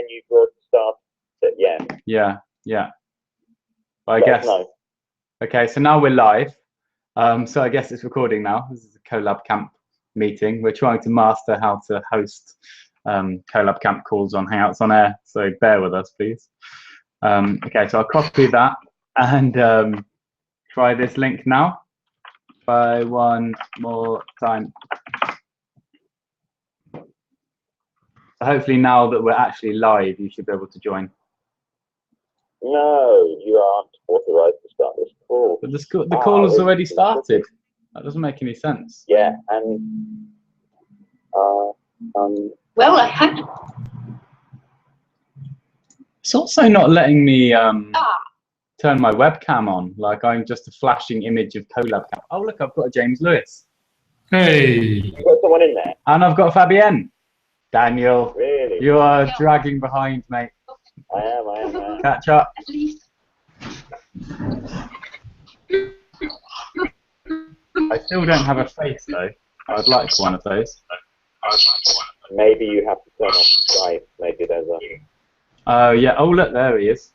then you broadcast it. Yeah. Yeah, yeah. Well, I guess. Okay, so now we're live. So I guess it's recording now. This is a CollabCamp meeting. We're trying to master how to host CollabCamp calls on Hangouts on Air. So bear with us, please. Okay, so I'll copy that and try this link now. By one more time. So hopefully now that we're actually live, you should be able to join. No, you aren't authorized to start this call. But the call has already started. That doesn't make any sense. Yeah, and well, I had. It's also not letting me turn my webcam on. Like I'm just a flashing image of CollabCamp. Oh look, I've got a James Lewis. Hey. You've got someone in there. And I've got Fabienne. Daniel, really? you are dragging behind, mate. I am. Catch up. At least. I still don't have a face though. I'd like one of those. Maybe you have to turn off Skype. Maybe there's a. Oh yeah. Oh look, there he is.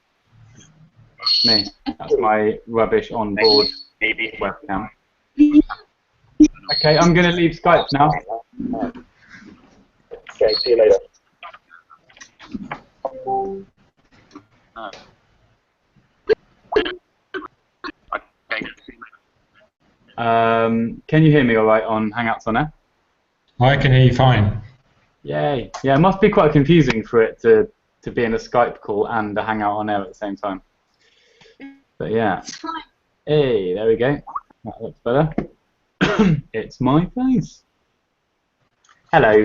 Me. That's my rubbish on board webcam. Okay, I'm gonna leave Skype now. Okay, see you later. Can you hear me all right on Hangouts on Air? I can hear you fine. Yay. Yeah, it must be quite confusing for it to be in a Skype call and a Hangout on Air at the same time. But yeah. Hey, there we go. That looks better. It's my face. Hello,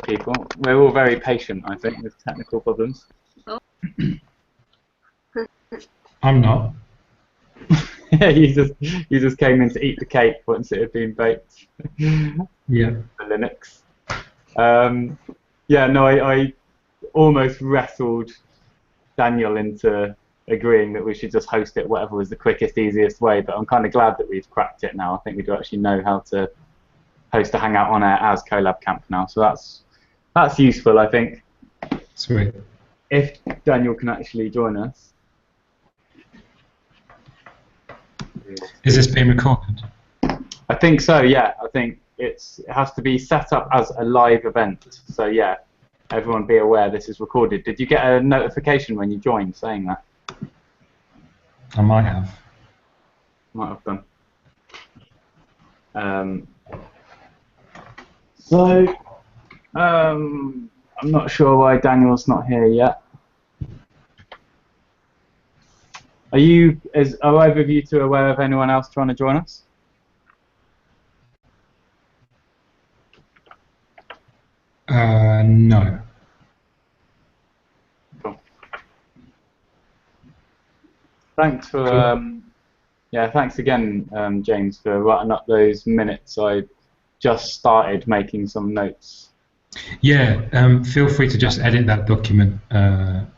people. We're all very patient, I think, with technical problems. I'm not. Yeah, you just came in to eat the cake once it had been baked. Yeah. For Linux. Yeah, no, I almost wrestled Daniel into agreeing that we should just host it whatever was the quickest, easiest way, but I'm kind of glad that we've cracked it now. I think we do actually know how to host a Hangout on Air as CollabCamp now, so that's useful, I think. Sweet. If Daniel can actually join us. Is this being recorded? I think so, yeah. I think it has to be set up as a live event. So yeah, everyone be aware this is recorded. Did you get a notification when you joined saying that? I might have. Might have done. So, I'm not sure why Daniel's not here yet. Are either of you two aware of anyone else trying to join us? No. Cool. Thanks for thanks again, James, for writing up those minutes. I just started making some notes. Yeah, feel free to just edit that document.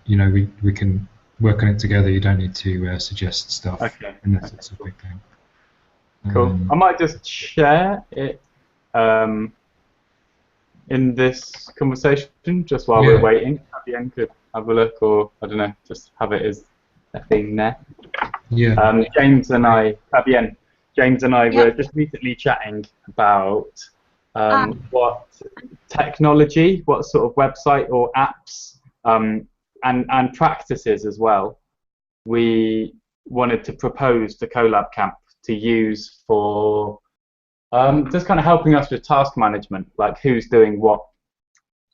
You know, we can work on it together. You don't need to suggest stuff unless it's a big thing. Cool. I might just share it in this conversation just while we're waiting. Fabienne could have a look, or I don't know, just have it as a thing there. Yeah. James and I were just recently chatting about what technology, what sort of website or apps, and practices as well, we wanted to propose to CollabCamp to use for just kind of helping us with task management, like who's doing what,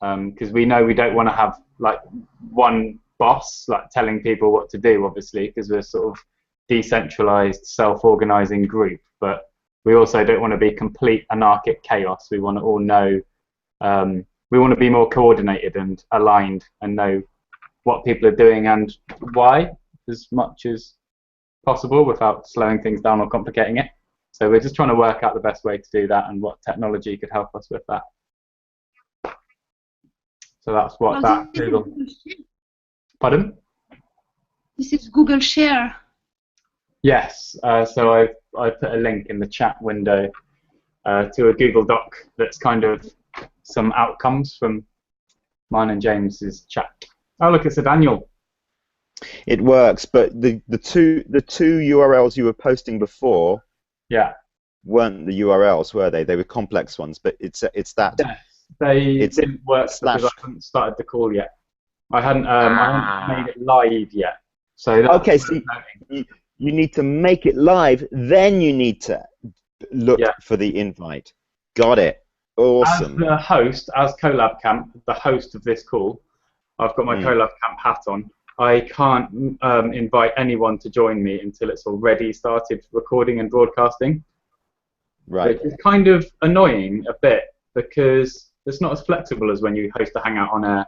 because we know we don't want to have like one boss like telling people what to do, obviously, because we're sort of decentralized, self-organizing group, but we also don't want to be complete anarchic chaos. We want to all know, we want to be more coordinated and aligned and know what people are doing and why as much as possible without slowing things down or complicating it. So we're just trying to work out the best way to do that and what technology could help us with that. So that's what that Google. Pardon? This is Google Share. Yes. So I put a link in the chat window to a Google Doc that's kind of some outcomes from mine and James's chat. Oh, look, it's a Daniel. It works, but the two URLs you were posting before, yeah, weren't the URLs, were they? They were complex ones, but it's that. Yes, they didn't work because I hadn't started the call yet. I hadn't made it live yet. So that's okay, so you need to make it live, then you need to look for the invite. Got it. Awesome. As the host, as CollabCamp, the host of this call, I've got my CollabCamp hat on. I can't invite anyone to join me until it's already started recording and broadcasting. Right. Which is kind of annoying a bit because it's not as flexible as when you host a Hangout on air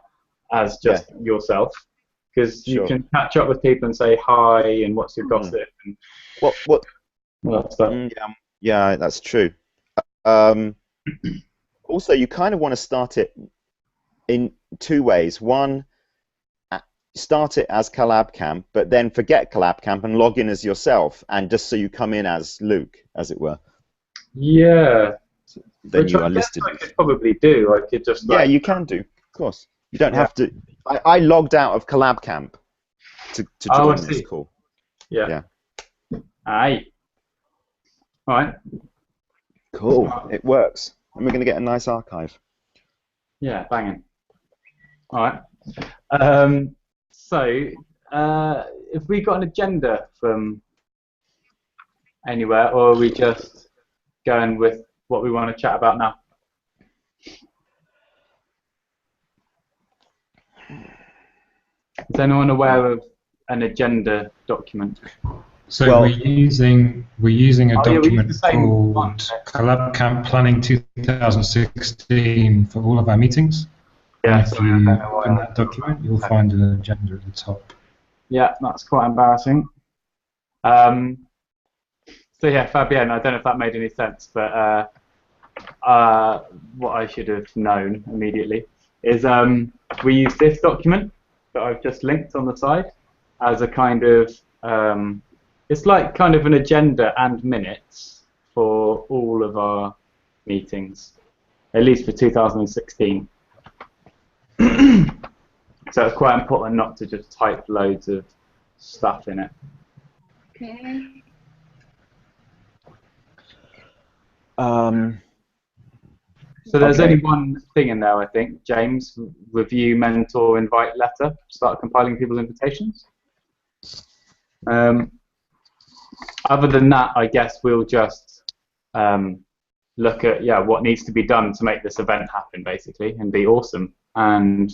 as just yourself. Because you can catch up with people and say hi and what's your gossip and what stuff. Yeah, that's true. Also, you kind of want to start it in two ways. One, start it as CollabCamp, but then forget CollabCamp and log in as yourself, and just so you come in as Luke, as it were. Yeah. Then Which you I are guess listed. I could probably do. I could just you can do. Of course. You don't have to. I logged out of CollabCamp to join this call. Yeah. Aye. All right. Cool. It works. And we're going to get a nice archive. Yeah, banging. All right. So, have we got an agenda from anywhere, or are we just going with what we want to chat about now? Is anyone aware of an agenda document? So we're using a document called CollabCamp Planning 2016 for all of our meetings. Yeah, and if you open that document, you'll find an agenda at the top. Yeah, that's quite embarrassing. So yeah, Fabienne, I don't know if that made any sense, but what I should have known immediately is we use this document that I've just linked on the side as a kind of it's like kind of an agenda and minutes for all of our meetings, at least for 2016. So it's quite important not to just type loads of stuff in it. Okay. So there's only one thing in there, I think, James. Review, mentor, invite letter. Start compiling people's invitations. Other than that, I guess we'll just look at what needs to be done to make this event happen, basically, and be awesome. And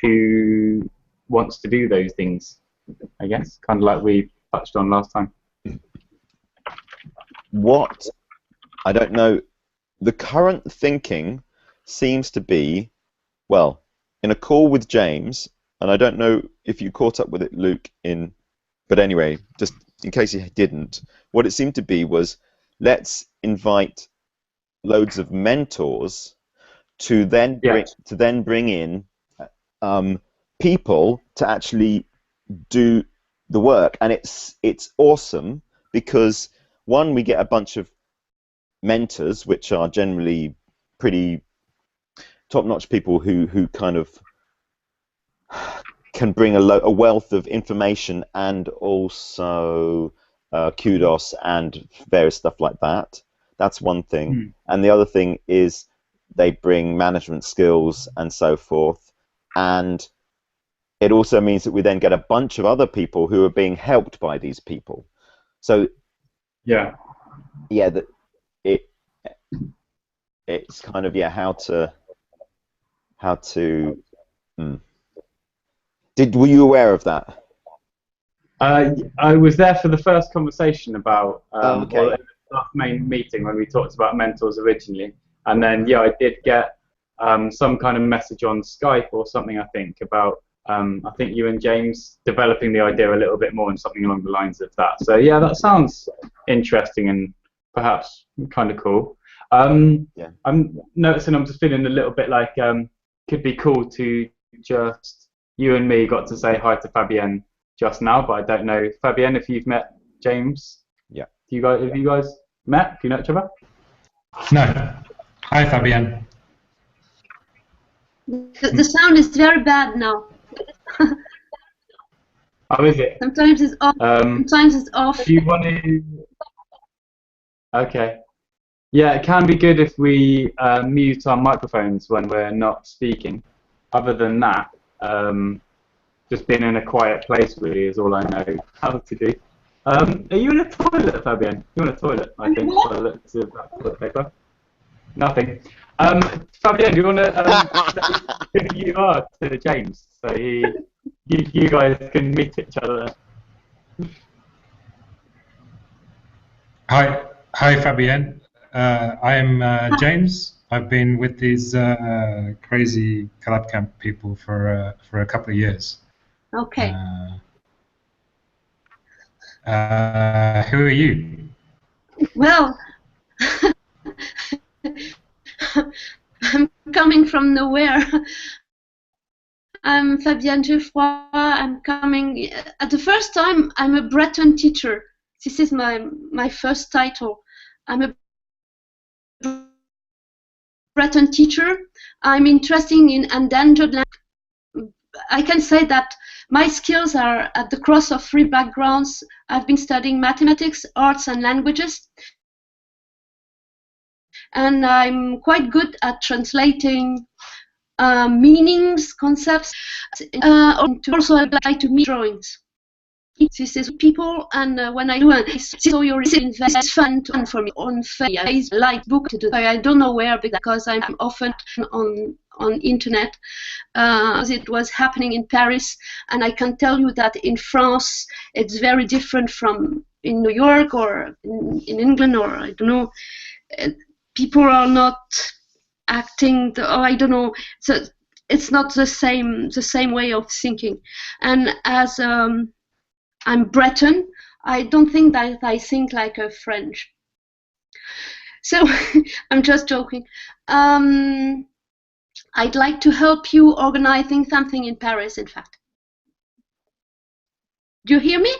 who wants to do those things, I guess, kind of like we touched on last time. What? I don't know. The current thinking seems to be, well, in a call with James, and I don't know if you caught up with it, Luke, but anyway, just in case you didn't, what it seemed to be was, let's invite loads of mentors to then bring in people to actually do the work, and it's awesome because one, we get a bunch of mentors, which are generally pretty top-notch people who kind of can bring a wealth of information and also kudos and various stuff like that. That's one thing. And the other thing is they bring management skills and so forth. And it also means that we then get a bunch of other people who are being helped by these people. So it's kind of how to were you aware of that? I was there for the first conversation about the main meeting when we talked about mentors originally, and then I did get some kind of message on Skype or something, I think, about I think you and James developing the idea a little bit more and something along the lines of that. So yeah, that sounds interesting and perhaps kind of cool. I'm noticing I'm just feeling a little bit like could be cool to just you and me got to say hi to Fabienne just now, but I don't know, Fabienne, if you've met James. Yeah. Have you guys met? Do you know each other? No. Hi, Fabienne. The sound is very bad now. Oh, is it? Sometimes it's off. Sometimes it's off. Do you want to? Okay. Yeah, it can be good if we mute our microphones when we're not speaking. Other than that, just being in a quiet place really is all I know how to do. Are you in a toilet, Fabienne? You're in a toilet, I think. By the looks of that toilet paper. Nothing. Fabienne, do you want to say who you are to James, so you guys can meet each other? Hi, Fabienne. I'm James. I've been with these crazy CollabCamp people for a couple of years. Okay. Who are you? Well, I'm coming from nowhere. I'm Fabienne Geoffroy. I'm coming. At the first time, I'm a Breton teacher. This is my first title. I'm a Breton teacher. I'm interested in endangered language. I can say that my skills are at the cross of three backgrounds. I've been studying mathematics, arts, and languages. And I'm quite good at translating meanings, concepts, also apply to me drawings. This is people, and when I do it, so you're it's fun for me on Facebook. I like book to do. I don't know where because I'm often on internet. It was happening in Paris, and I can tell you that in France it's very different from in New York or in England, or I don't know. People are not acting. I don't know. So it's not the same way of thinking. And as I'm Breton, I don't think that I think like a French. So I'm just joking. I'd like to help you organizing something in Paris, in fact. Do you hear me?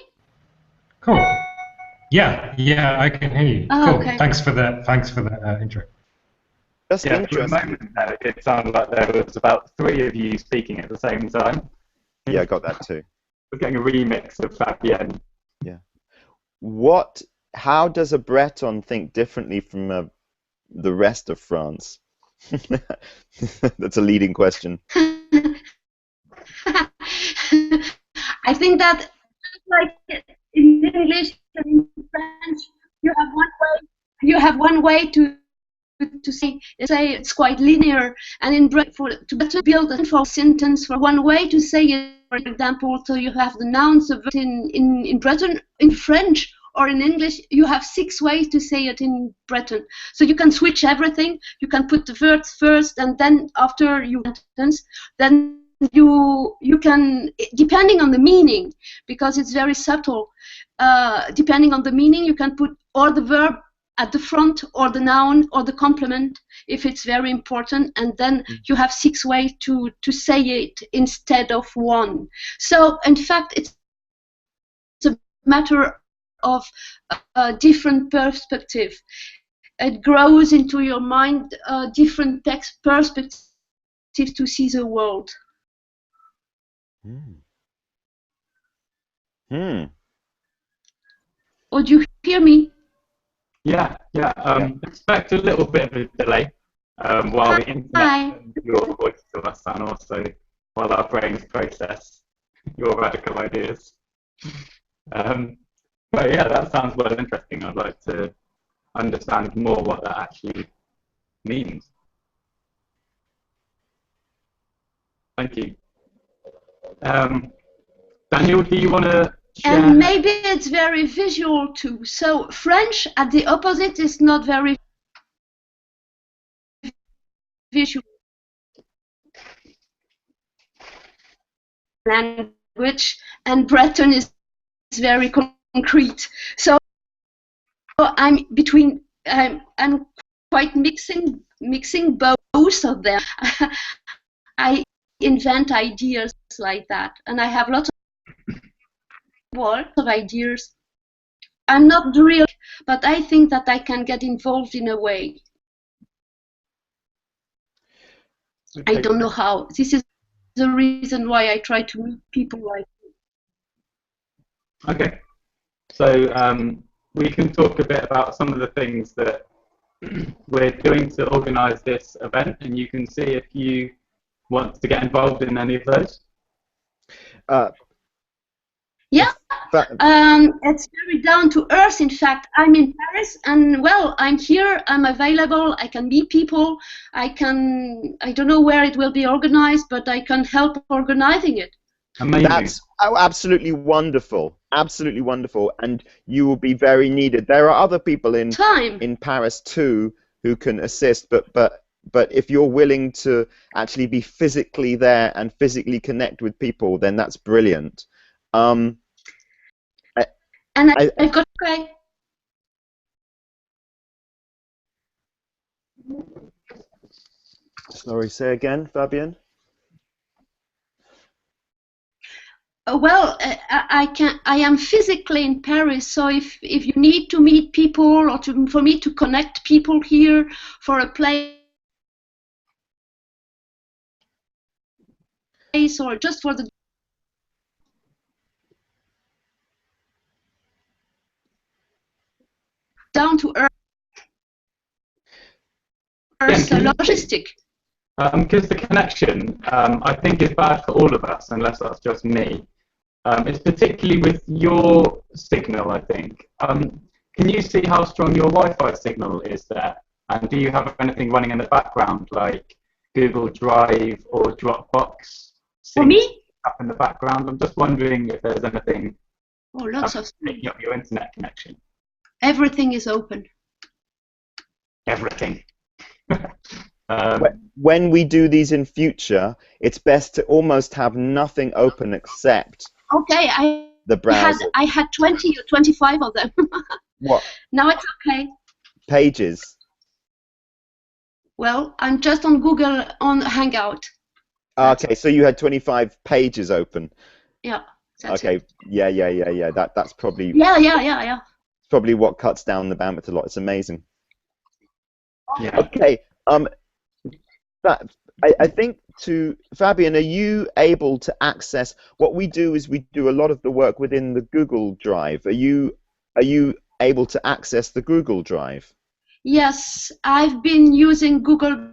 Cool. Yeah, I can hear you. Cool. Okay. Thanks for the intro. Just yeah, interesting. for a moment there, it sounded like there was about 3 of you speaking at the same time. Yeah, I got that too. We're getting a remix of Fabienne. Yeah. How does a Breton think differently from the rest of France? That's a leading question. I think that like in English and in French, you have one way to say it's quite linear, and in to build a for sentence for one way to say it, for example, so you have the nouns of it in Breton, in French or in English, you have 6 ways to say it in Breton. So you can switch everything. You can put the verbs first, and then after you sentence, then you can, depending on the meaning, because it's very subtle. Depending on the meaning, you can put or the verb at the front, or the noun, or the complement, if it's very important, and then you have 6 ways to say it instead of 1. So, in fact, it's a matter of a different perspective. It grows into your mind different perspectives to see the world. Oh, do you hear me? Yeah. Expect a little bit of a delay while the internet sends your voice to us, and also while our brains process your radical ideas. But yeah, that sounds well interesting. I'd like to understand more what that actually means. Thank you. Daniel, do you want to share? And maybe it's very visual too. So French, at the opposite, is not very visual language, and Breton is very concrete. So I'm between. I'm quite mixing both of them. I invent ideas like that, and I have lots of ideas. I'm not real, but I think that I can get involved in a way. Okay. I don't know how. This is the reason why I try to meet people like you. Okay. So we can talk a bit about some of the things that we're doing to organise this event, and you can see if you want to get involved in any of those. Yeah, it's very down to earth. In fact, I'm in Paris, and well, I'm here. I'm available. I can meet people. I don't know where it will be organized, but I can help organizing it. Amazing. That's absolutely wonderful. Absolutely wonderful, and you will be very needed. There are other people in Paris too who can assist, but if you're willing to actually be physically there and physically connect with people, then that's brilliant. I've got okay. Sorry, say again, Fabian. Well, I am physically in Paris, so if you need to meet people or for me to connect people here for a place or just for the down to earth logistic. Because the connection, I think, is bad for all of us, unless that's just me. It's particularly with your signal, I think. Can you see how strong your Wi-Fi signal is there? And do you have anything running in the background, like Google Drive or Dropbox? For me? Up in the background. I'm just wondering if there's anything lots of taking up your internet connection. Everything is open. Everything. When we do these in future, it's best to almost have nothing open except the browser. I had 20 or 25 of them. What? Now it's okay. Pages. Well, I'm just on Google on Hangout. Okay, so you had 25 pages open. Yeah. Okay. Yeah. That's probably. Yeah. Probably what cuts down the bandwidth a lot. It's amazing. Yeah. Okay. I think to Fabian, are you able to access? What we do is we do a lot of the work within the Google Drive. Are you able to access the Google Drive? Yes, I've been using Google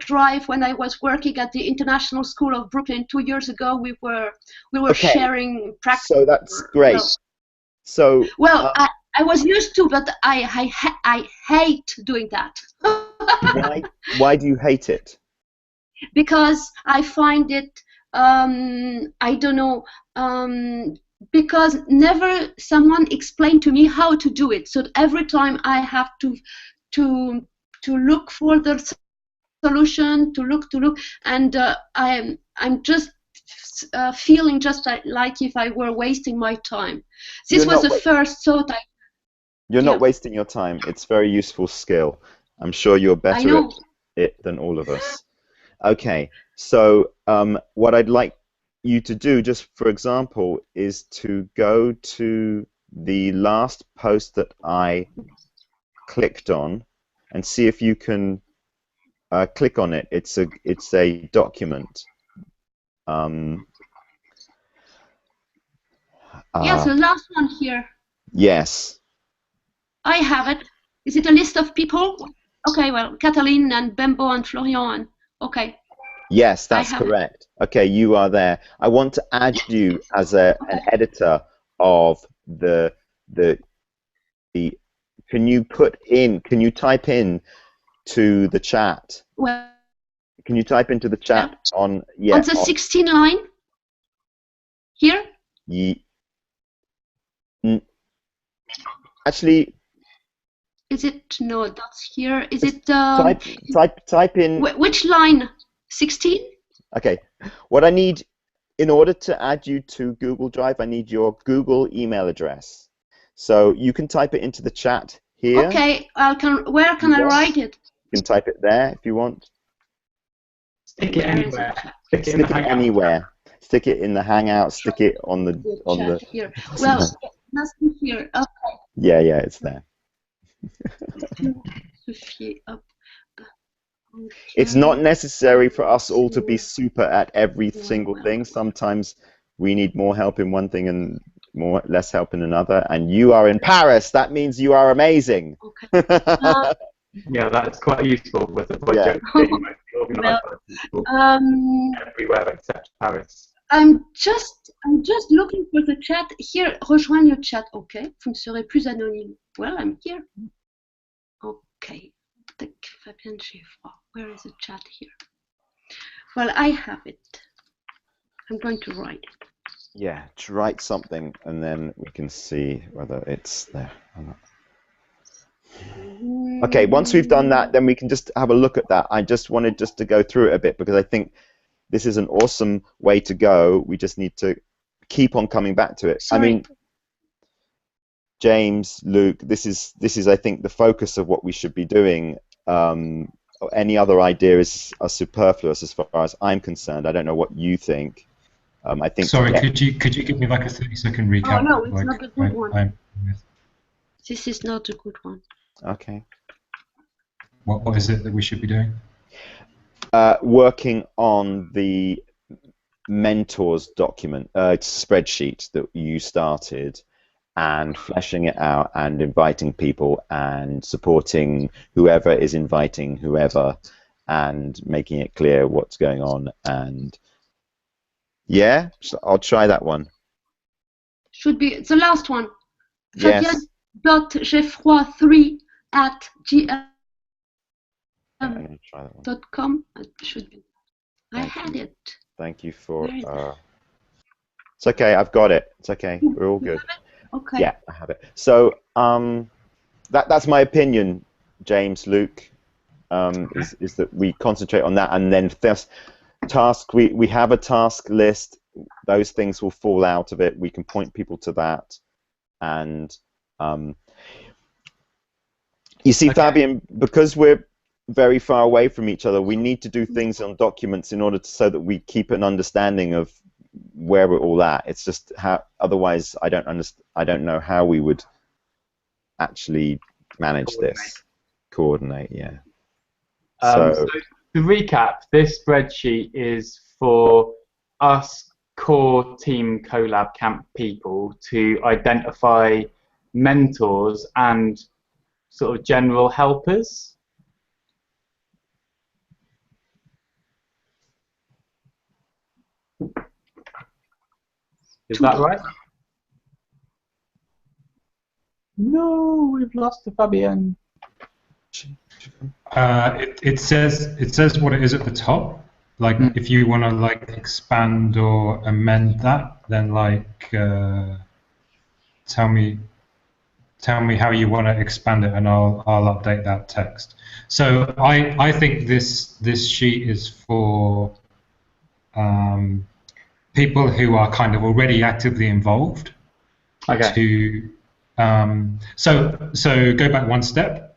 Drive when I was working at the International School of Brooklyn 2 years ago. We were sharing practice. So that's great. Well, I was used to, but I hate doing that. Why do you hate it? Because I find it, I don't know, because never someone explained to me how to do it. So every time I have to look for the solution, to look, and I'm just feeling just like if I were wasting my time. This was the first thought I. You're not wasting your time. It's a very useful skill. I'm sure you're better at it than all of us. Okay, so what I'd like you to do, just for example, is to go to the last post that I clicked on and see if you can click on it. It's a document. Yes, the last one here. Yes. I have it. Is it a list of people? Okay, well, Cataline and Bembo and Florian. Okay. Yes, that's correct. Okay, you are there. I want to add you as an editor of the. Can you type in to the chat? Well. Can you type into the chat on on the 16 line? Here? Actually. Is it that's here? Is it type in which line? 16? Okay. What I need in order to add you to Google Drive, I need your Google email address. So you can type it into the chat here. Okay. Where can I write it? You can type it there if you want. Stick it anywhere. Stick it anywhere. Stick it in the Hangout. Stick it on the. Here. Well, it must be here. Okay. Yeah, it's there. It's not necessary for us all to be super at every single thing. Sometimes we need more help in one thing and less help in another, and you are in Paris. That means you are amazing. Okay. Yeah, that's quite useful with the project being organised by people everywhere except Paris. I'm just looking for the chat here. Rejoigne le chat. Okay. Vous ne serez plus anonyme. Well, I'm here. Okay. Fabienne Geoffroy. Where is the chat here? Well, I have it. I'm going to write it. Yeah, to write something, and then we can see whether it's there or not. Okay, once we've done that, then we can just have a look at that. I just wanted to go through it a bit because I think this is an awesome way to go. We just need to keep on coming back to it. Sorry. I mean, James, Luke, this is I think the focus of what we should be doing. Any other ideas are superfluous as far as I'm concerned. I don't know what you think. I think. Sorry, could you give me like a 30-second recap? Oh no, it's like, not a good one. This is not a good one. Okay. What is it that we should be doing? Working on the mentors document, spreadsheet that you started, and fleshing it out and inviting people and supporting whoever is inviting whoever and making it clear what's going on. And yeah, so I'll try that one. Should be the last one. Yes. Fabienne.geoffroy3@gm.com. It should be. I had it. Thank you for. It's okay. I've got it. It's okay. We're all good. Okay. Yeah, I have it. So that's my opinion, James, Luke, is that we concentrate on that, and then task. We have a task list. Those things will fall out of it. We can point people to that, and you see, okay. Fabian, because we're very far away from each other, we need to do things on documents in order so that we keep an understanding of where we're all at. It's just how. Otherwise, I don't know how we would actually manage this. Coordinate, yeah. So to recap, this spreadsheet is for us core team CollabCamp people to identify mentors and sort of general helpers. Is that right? No, we've lost the Fabienne. It says what it is at the top. Like if you want to like expand or amend that, then like tell me how you want to expand it, and I'll update that text. So I think this sheet is for people who are kind of already actively involved. Okay. So go back one step.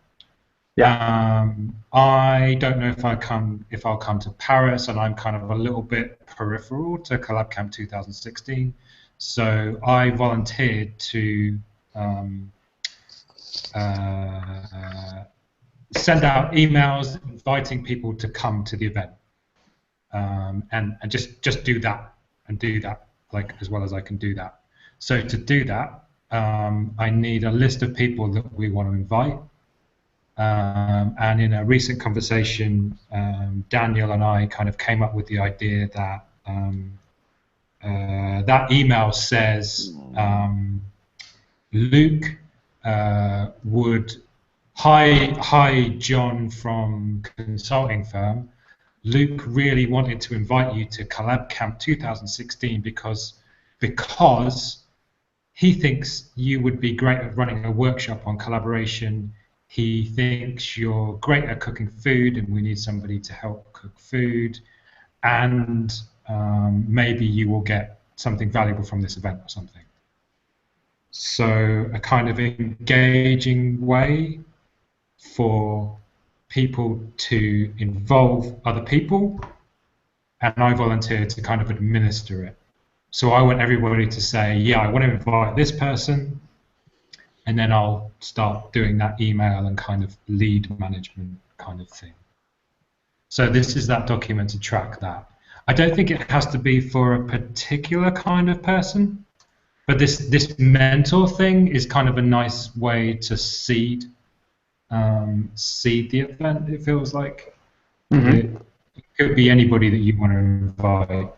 Yeah. I don't know if I'll come to Paris, and I'm kind of a little bit peripheral to CollabCamp 2016. So I volunteered to send out emails inviting people to come to the event, and just do that and do that like as well as I can do that. So to do that, I need a list of people that we want to invite. And in a recent conversation, Daniel and I kind of came up with the idea that that email says Luke would hi John from consulting firm. Luke really wanted to invite you to CollabCamp 2016 because he thinks you would be great at running a workshop on collaboration. He thinks you're great at cooking food, and we need somebody to help cook food. And maybe you will get something valuable from this event or something. So a kind of engaging way for people to involve other people, and I volunteered to kind of administer it. So I want everybody to say, yeah, I want to invite this person, and then I'll start doing that email and kind of lead management kind of thing. So this is that document to track that. I don't think it has to be for a particular kind of person, but this mentor thing is kind of a nice way to seed the event. It feels like Mm-hmm. it could be anybody that you want to invite.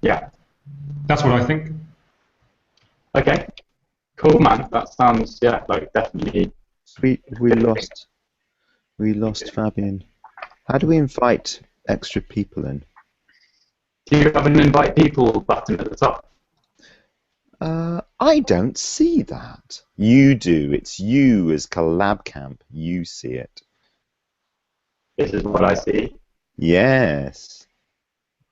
Yeah. That's what I think. Okay. Cool, man. That sounds like definitely. We lost Fabian. How do we invite extra people in? Do you have an invite people button at the top? I don't see that. You do. It's you as CollabCamp. You see it. This is what I see. Yes.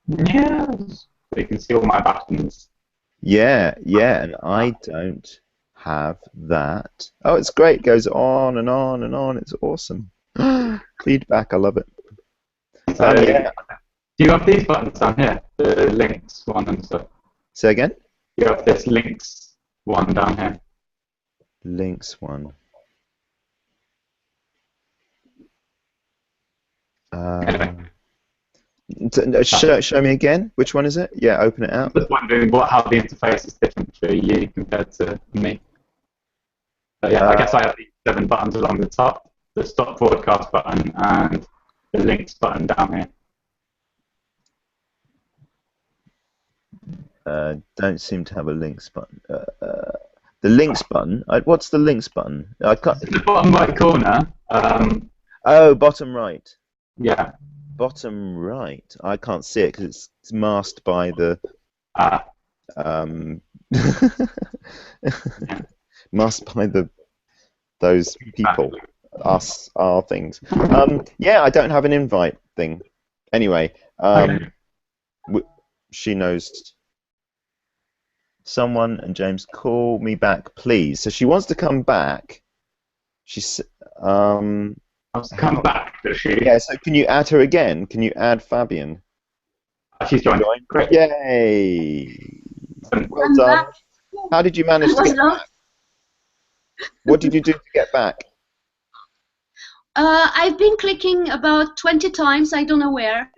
Yes. So you can see all my buttons. Yeah, and I don't have that. Oh, it's great. It goes on and on and on. It's awesome. Feedback, I love it. So, Yeah. do you have these buttons down here? The links one and stuff. Say again? You have this links one down here. Links one. Show me again. Which one is it? Yeah, open it out. I'm just wondering how the interface is different for you compared to me. But yeah, I guess I have these 7 buttons along the top. The stop broadcast button and the links button down here. Don't seem to have a links button. The links button. What's the links button? I can't. In the bottom right corner. Oh, bottom right. Yeah. Bottom right. I can't see it because it's masked by the. Masked by those people, us, our things. Yeah, I don't have an invite thing. Anyway, she knows. Someone and James, call me back, please. So she wants to come back. She's come back, does she? Yeah. So can you add her again? Can you add Fabian? She's joined. Great. Yay! Well done. How did you manage to get back? What did you do to get back? I've been clicking about 20 times. I don't know where.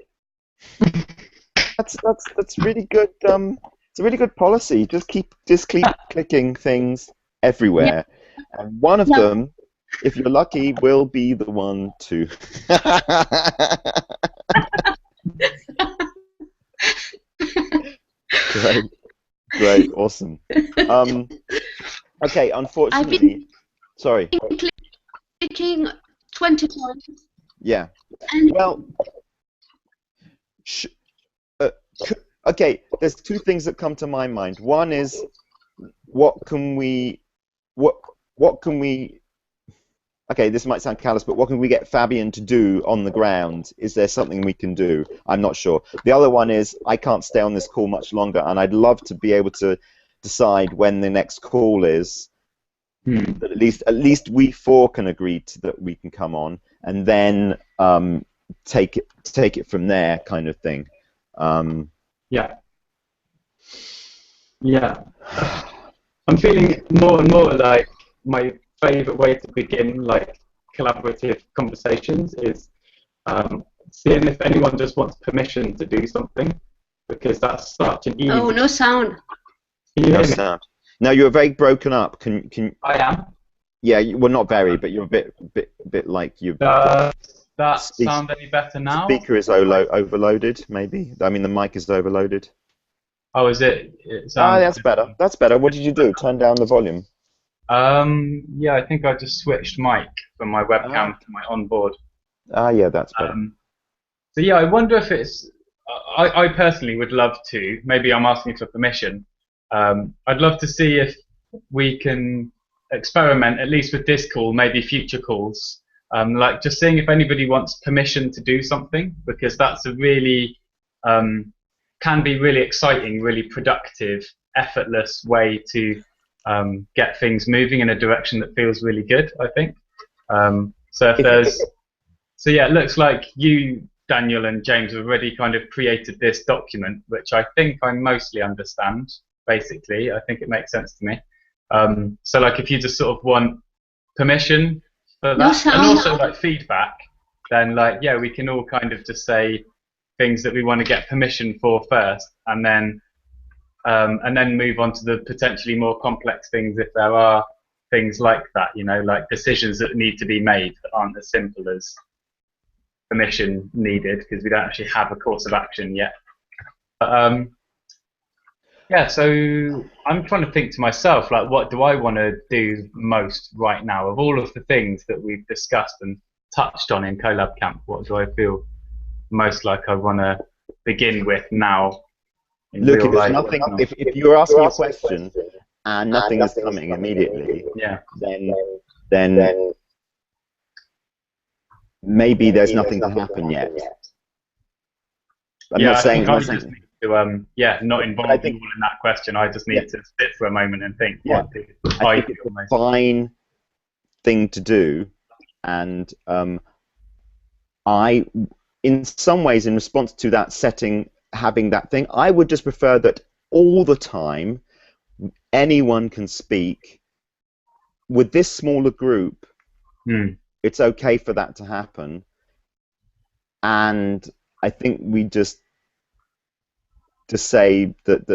That's really good. It's a really good policy. Just keep clicking things everywhere, and one of them, if you're lucky, will be the one to. Great, awesome. Okay, unfortunately, sorry. Clicking 20 times. Yeah. And well, okay. There's 2 things that come to my mind. One is, what can we? Okay, this might sound callous, but what can we get Fabian to do on the ground? Is there something we can do? I'm not sure. The other one is, I can't stay on this call much longer, and I'd love to be able to decide when the next call is. But at least we 4 can agree that we can come on, and then take it from there, kind of thing. Yeah. I'm feeling more and more like my favourite way to begin like collaborative conversations is seeing if anyone just wants permission to do something, because that's such an easy. Oh, no sound. No sound. No, you're very broken up. Can I am. Yeah, well, not very, but you're a bit like you. Does that sound any better now? Speaker is overloaded, maybe. I mean, the mic is overloaded. Oh, is it? That's better. That's better. What did you do? Turn down the volume. Yeah, I think I just switched mic from my webcam to my onboard. Yeah, that's better. So yeah, I wonder if it's. I personally would love to. Maybe I'm asking for permission. I'd love to see if we can experiment, at least with this call, maybe future calls. Like just seeing if anybody wants permission to do something, because that's a really can be really exciting, really productive, effortless way to get things moving in a direction that feels really good, I think. So yeah, it looks like you, Daniel, and James have already kind of created this document, which I think I mostly understand, basically. I think it makes sense to me. So like if you just sort of want permission for that, and also like feedback, then like, yeah, we can all kind of just say, things that we want to get permission for first, and then move on to the potentially more complex things if there are things like that, you know, like decisions that need to be made that aren't as simple as permission needed, because we don't actually have a course of action yet. But, yeah, so I'm trying to think to myself, like, what do I want to do most right now? Of all of the things that we've discussed and touched on in CollabCamp, what do I feel most like I want to begin with now in Look, real if there's life? nothing, if you're asking a question and nothing is coming immediately, Yeah. then maybe there's nothing to happen yet. I'm not saying. I just need to, not involve you all in that question. I just need to sit for a moment and think. Yeah. What do I think it's a fine thing to do, and in some ways, in response to that setting, having that thing, I would just prefer that all the time anyone can speak. With this smaller group, it's okay for that to happen, and I think we just to say that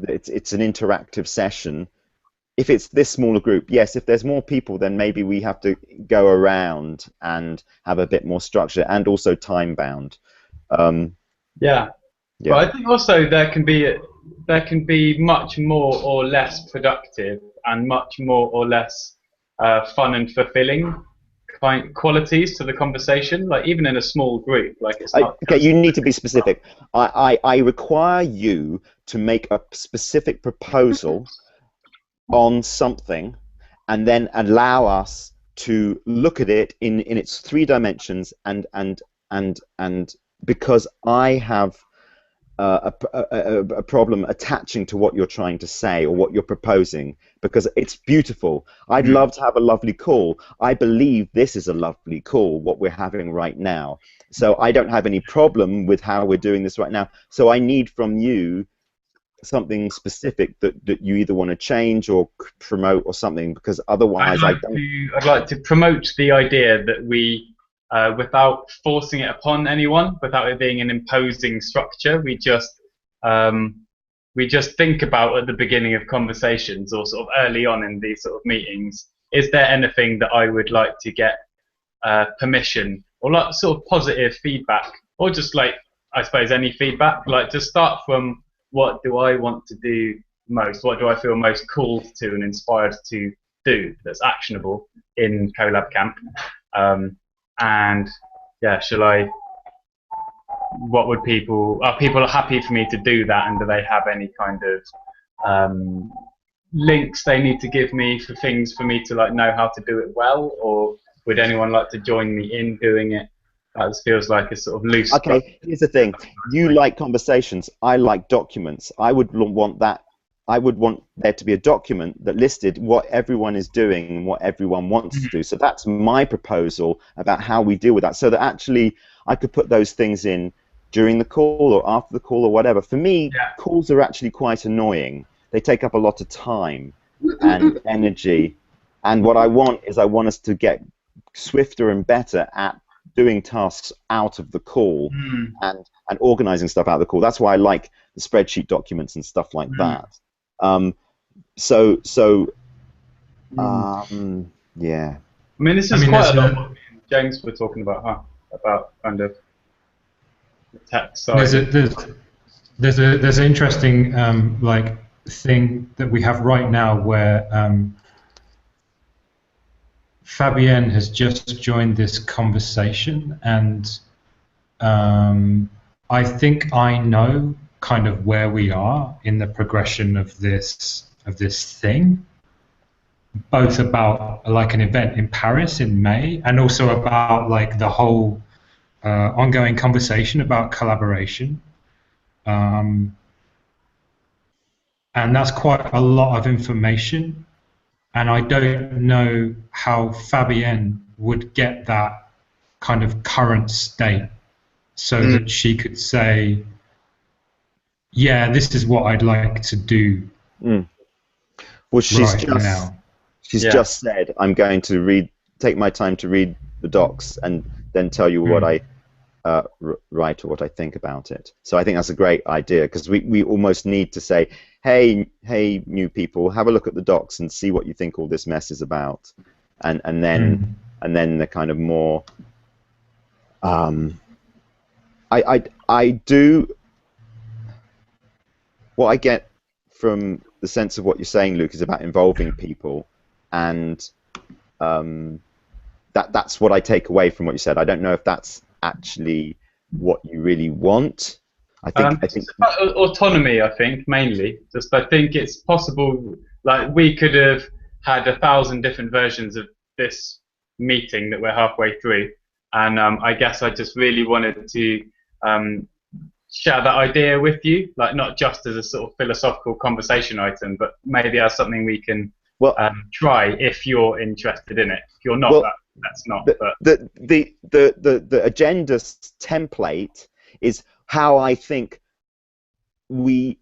it's an interactive session. If it's this smaller group, yes. If there's more people, then maybe we have to go around and have a bit more structure, and also time bound. Yeah. But I think also there can be much more or less productive and much more or less fun and fulfilling qualities to the conversation. Like even in a small group, like it's not. Okay, you need to be specific. I require you to make a specific proposal on something, and then allow us to look at it in its 3 dimensions, and because I have a problem attaching to what you're trying to say or what you're proposing, because it's beautiful. I'd love to have a lovely call. I believe this is a lovely call, what we're having right now. So I don't have any problem with how we're doing this right now. So I need from you something specific that you either want to change or promote or something, because otherwise I'd like to promote the idea that we, without forcing it upon anyone, without it being an imposing structure, we just think about at the beginning of conversations or sort of early on in these sort of meetings, is there anything that I would like to get permission or like sort of positive feedback, or just like, I suppose, any feedback, like to start from what do I want to do most, what do I feel most called to and inspired to do that's actionable in CollabCamp, and yeah, what would are people happy for me to do that, and do they have any kind of links they need to give me for things for me to like know how to do it well, or would anyone like to join me in doing it? That feels like a sort of loose. Okay, here's the thing. You like conversations. I like documents. I would want that. I would want there to be a document that listed what everyone is doing and what everyone wants to do. So that's my proposal about how we deal with that. So that actually I could put those things in during the call or after the call or whatever. For me, calls are actually quite annoying. They take up a lot of time and energy. And what I want is I want us to get swifter and better at doing tasks out of the call and organizing stuff out of the call. That's why I like the spreadsheet documents and stuff like that. Yeah. I mean, this is quite a lot what James were talking about, huh? About kind of the tech side. There's an interesting like thing that we have right now where Fabienne has just joined this conversation, and I think I know kind of where we are in the progression of this thing, both about like an event in Paris in May, and also about like the whole ongoing conversation about collaboration. And that's quite a lot of information. And I don't know how Fabienne would get that kind of current state so that she could say, yeah, this is what I'd like to do. Well, she's just said, I'm going to take my time to read the docs and then tell you what I write or what I think about it. So I think that's a great idea, because we almost need to say, hey, new people, have a look at the docs and see what you think all this mess is about, and then the kind of more. I do. What I get from the sense of what you're saying, Luke, is about involving people, and that's what I take away from what you said. I don't know if that's actually what you really want. I think autonomy. I think mainly. Just I think it's possible. Like we could have had 1,000 different versions of this meeting that we're halfway through, and I guess I just really wanted to share that idea with you, like not just as a sort of philosophical conversation item, but maybe as something we can try if you're interested in it. If you're not, that's not. The agenda template is how I think we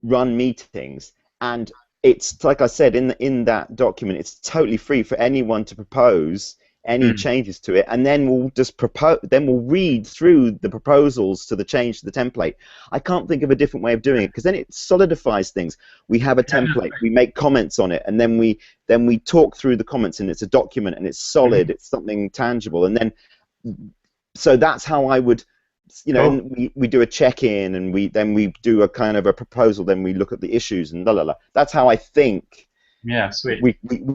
run meetings, and it's like I said in that document, it's totally free for anyone to propose any changes to it, and then we'll just we'll read through the proposals to the change to the template. I can't think of a different way of doing it, because then it solidifies things. We have a template, we make comments on it, and then we talk through the comments, and it's a document, and it's solid, it's something tangible, and then so that's how I would, you know, we do a check-in, and then we do a kind of a proposal, then we look at the issues, and la la la. That's how I think. Yeah, sweet. We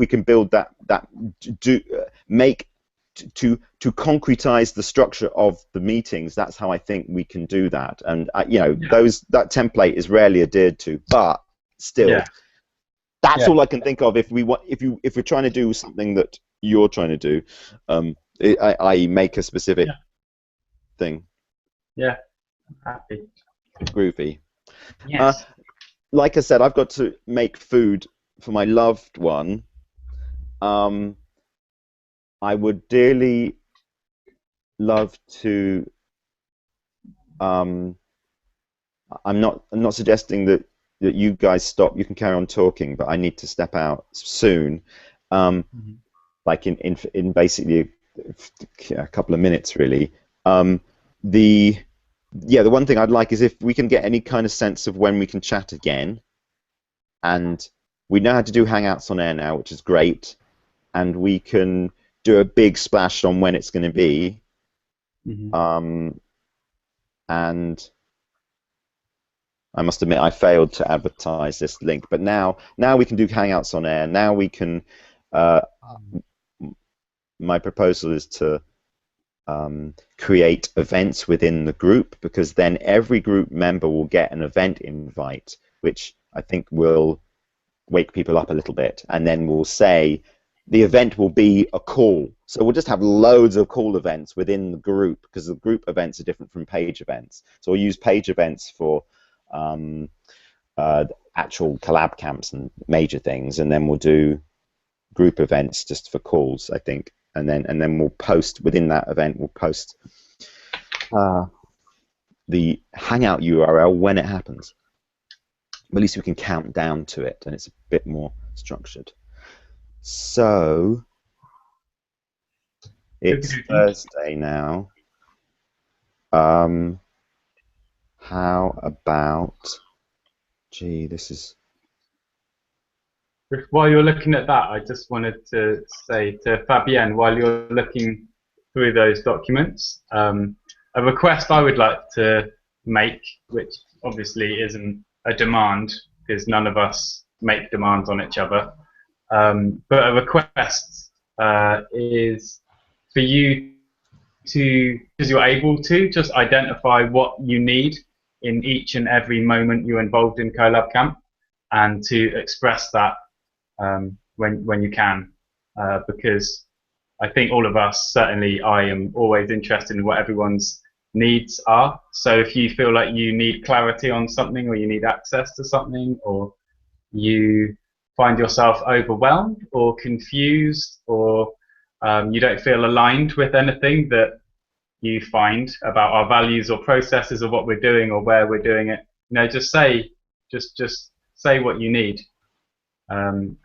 can build to concretize the structure of the meetings. That's how I think we can do that. And you know, that template is rarely adhered to, but still, that's all I can think of. If we're trying to do something that you're trying to do, I make a specific thing. Yeah, happy. Groovy. Yes. Like I said, I've got to make food for my loved one. I would dearly love to. I'm not suggesting that you guys stop. You can carry on talking, but I need to step out soon. Like in basically a couple of minutes, really. The one thing I'd like is if we can get any kind of sense of when we can chat again, and we know how to do Hangouts on air now, which is great, and we can do a big splash on when it's going to be. And I must admit I failed to advertise this link, but now we can do Hangouts on air. Now we can. My proposal is to create events within the group, because then every group member will get an event invite, which I think will wake people up a little bit, and then we'll say the event will be a call. So we'll just have loads of call events within the group, because the group events are different from page events. So we'll use page events for actual collab camps and major things, and then we'll do group events just for calls, I think, and then we'll post within that event. We'll post the Hangout URL when it happens. At least we can count down to it, and it's a bit more structured. So it's Thursday now. How about? Gee, this is. While you're looking at that, I just wanted to say to Fabienne, while you're looking through those documents, a request I would like to make, which obviously isn't a demand, because none of us make demands on each other, but a request is for you to, as you're able to, just identify what you need in each and every moment you're involved in CollabCamp, and to express that when you can, because I think all of us, certainly I am always interested in what everyone's needs are. So if you feel like you need clarity on something, or you need access to something, or you find yourself overwhelmed or confused, or you don't feel aligned with anything that you find about our values or processes or what we're doing or where we're doing it, you know, just say what you need. And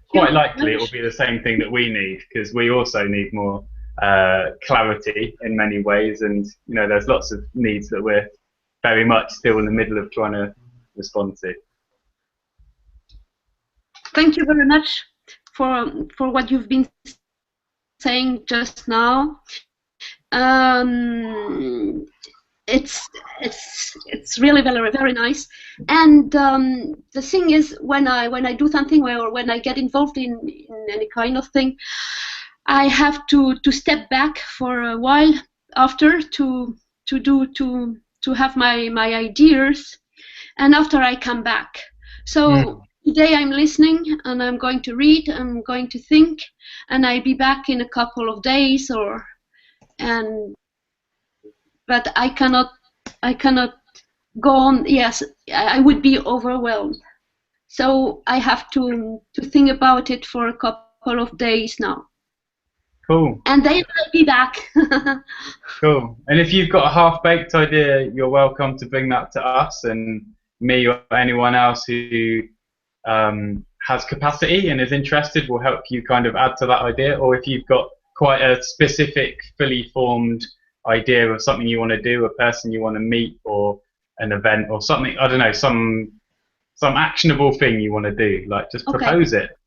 quite likely it will be the same thing that we need, because we also need more clarity in many ways, and there's lots of needs that we're very much still in the middle of trying to respond to. Thank you very much for what you've been saying just now. It's really very nice. And the thing is, when I do something, or when I get involved in any kind of thing, I have to step back for a while after to have my ideas, and after I come back. So today I'm listening, and I'm going to read, I'm going to think, and I'll be back in a couple of days, but I cannot go on. Yes, I would be overwhelmed. So I have to think about it for a couple of days now. Cool. And then I'll be back. Cool. And if you've got a half-baked idea, you're welcome to bring that to us, and me or anyone else who has capacity and is interested will help you kind of add to that idea. Or if you've got quite a specific, fully formed idea of something you want to do, a person you want to meet, or an event, or something, I don't know, some actionable thing you want to do, like just propose it.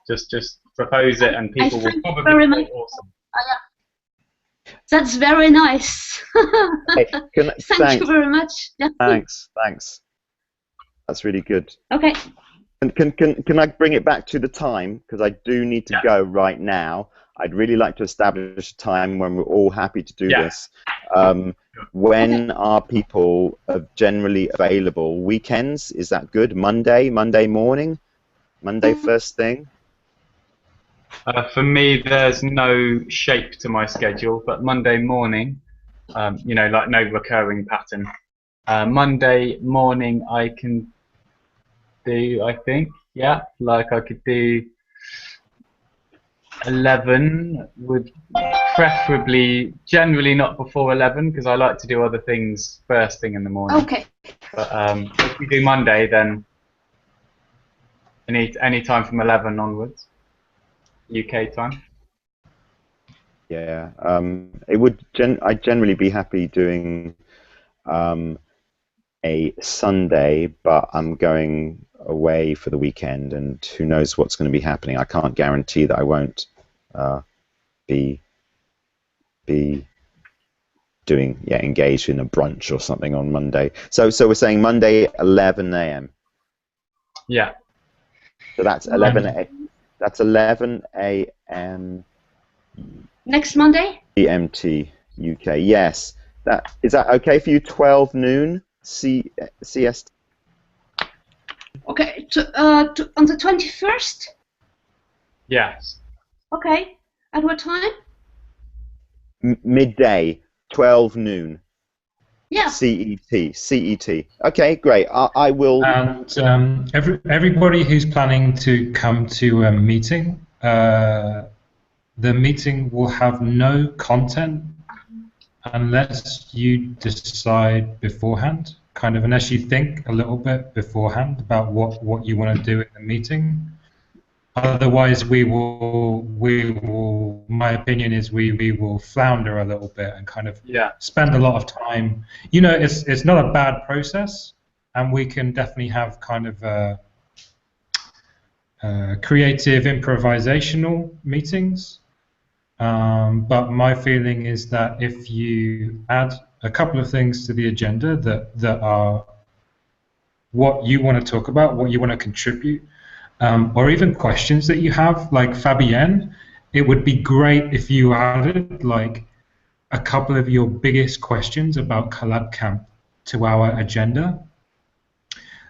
Just propose it, and people will probably say awesome. That's very nice. Hey, Thank you very much. Thanks. That's really good. Okay. And can I bring it back to the time, because I do need to go right now. I'd really like to establish a time when we're all happy to do this. When are people generally available? Weekends, is that good? Monday morning? Monday first thing? For me, there's no shape to my schedule, but Monday morning, like no recurring pattern. Monday morning I can do, I think, like I could do 11, would preferably, generally not before 11, because I like to do other things first thing in the morning. Okay. But if we do Monday, then any time from 11 onwards, UK time. Yeah, it would. I'd generally be happy doing a Sunday, but I'm going away for the weekend, and who knows what's going to be happening. I can't guarantee that I won't be doing engaged in a brunch or something on Monday. So we're saying Monday 11 a.m. Yeah. So that's 11. That's 11 a.m. Next Monday? GMT UK. Yes. Is that okay for you? 12 noon CST. Okay. On the 21st? Yes. Okay. At what time? Midday. 12 noon. Yeah. CET. Okay, great. I will. And everybody who's planning to come to a meeting, the meeting will have no content unless you decide beforehand, kind of unless you think a little bit beforehand about what you want to do at the meeting. Otherwise, we will. My opinion is we will flounder a little bit and kind of spend a lot of time. It's not a bad process, and we can definitely have kind of creative, improvisational meetings. But my feeling is that if you add a couple of things to the agenda that are what you want to talk about, what you want to contribute, or even questions that you have, like Fabienne, it would be great if you added like a couple of your biggest questions about CollabCamp to our agenda,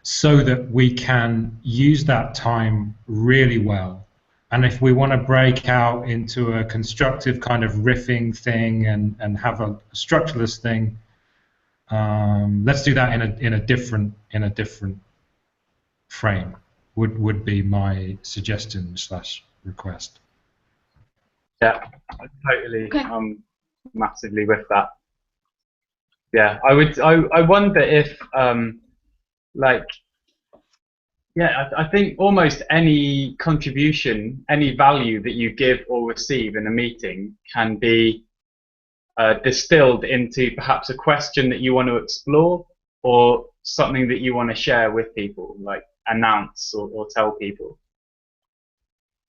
so that we can use that time really well. And if we want to break out into a constructive kind of riffing thing and have a structureless thing, let's do that in a different frame. Would be my suggestion / request. Yeah, totally. Massively with that. Yeah, I wonder if like Yeah, I think almost any contribution, any value that you give or receive in a meeting can be distilled into perhaps a question that you want to explore or something that you want to share with people, like announce or tell people.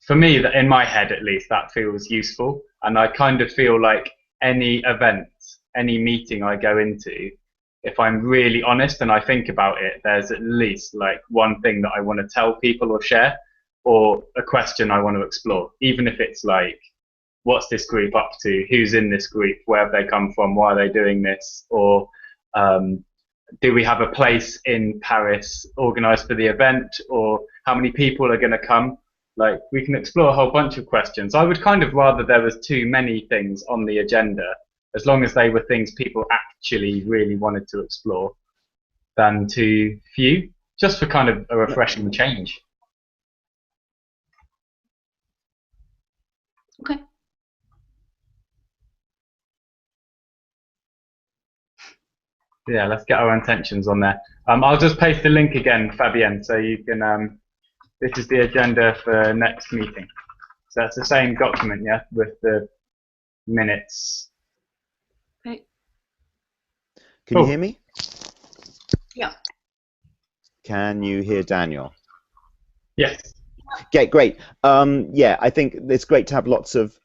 For me, that in my head at least, that feels useful, and I kind of feel like any event, any meeting I go into, if I'm really honest and I think about it, there's at least like one thing that I want to tell people or share, or a question I want to explore, even if it's like, what's this group up to? Who's in this group? Where have they come from? Why are they doing this? Or do we have a place in Paris organised for the event? Or how many people are going to come? Like, we can explore a whole bunch of questions. I would kind of rather there was too many things on the agenda, as long as they were things people actually really wanted to explore, than too few, just for kind of a refreshing change. Okay. Yeah, let's get our intentions on there. I'll just paste the link again, Fabienne, so you can. This is the agenda for next meeting. So that's the same document, yeah, with the minutes. Okay. Can you hear me? Yeah. Can you hear Daniel? Yes. Okay, great. Yeah, I think it's great to have lots of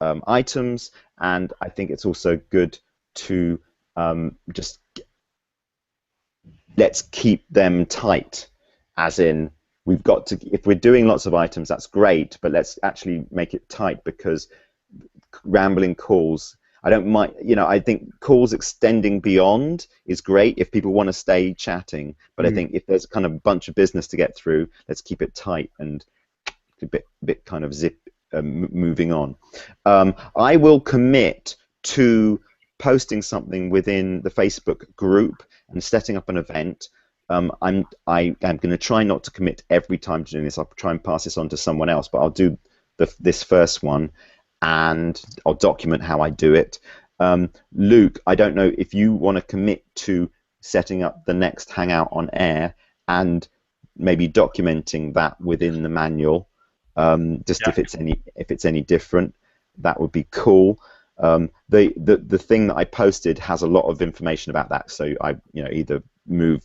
items, and I think it's also good to just let's keep them tight, as in we've got to, if we're doing lots of items, that's great, but let's actually make it tight, because rambling calls, I don't mind, you know, I think calls extending beyond is great if people want to stay chatting, but I think if there's kind of a bunch of business to get through, let's keep it tight and a bit kind of moving on. I will commit to posting something within the Facebook group and setting up an event. I am going to try not to commit every time to doing this. I'll try and pass this on to someone else, but I'll do this first one, and I'll document how I do it. Luke, I don't know if you want to commit to setting up the next Hangout on Air and maybe documenting that within the manual. Just if it's any different, that would be cool. The thing that I posted has a lot of information about that, so I either move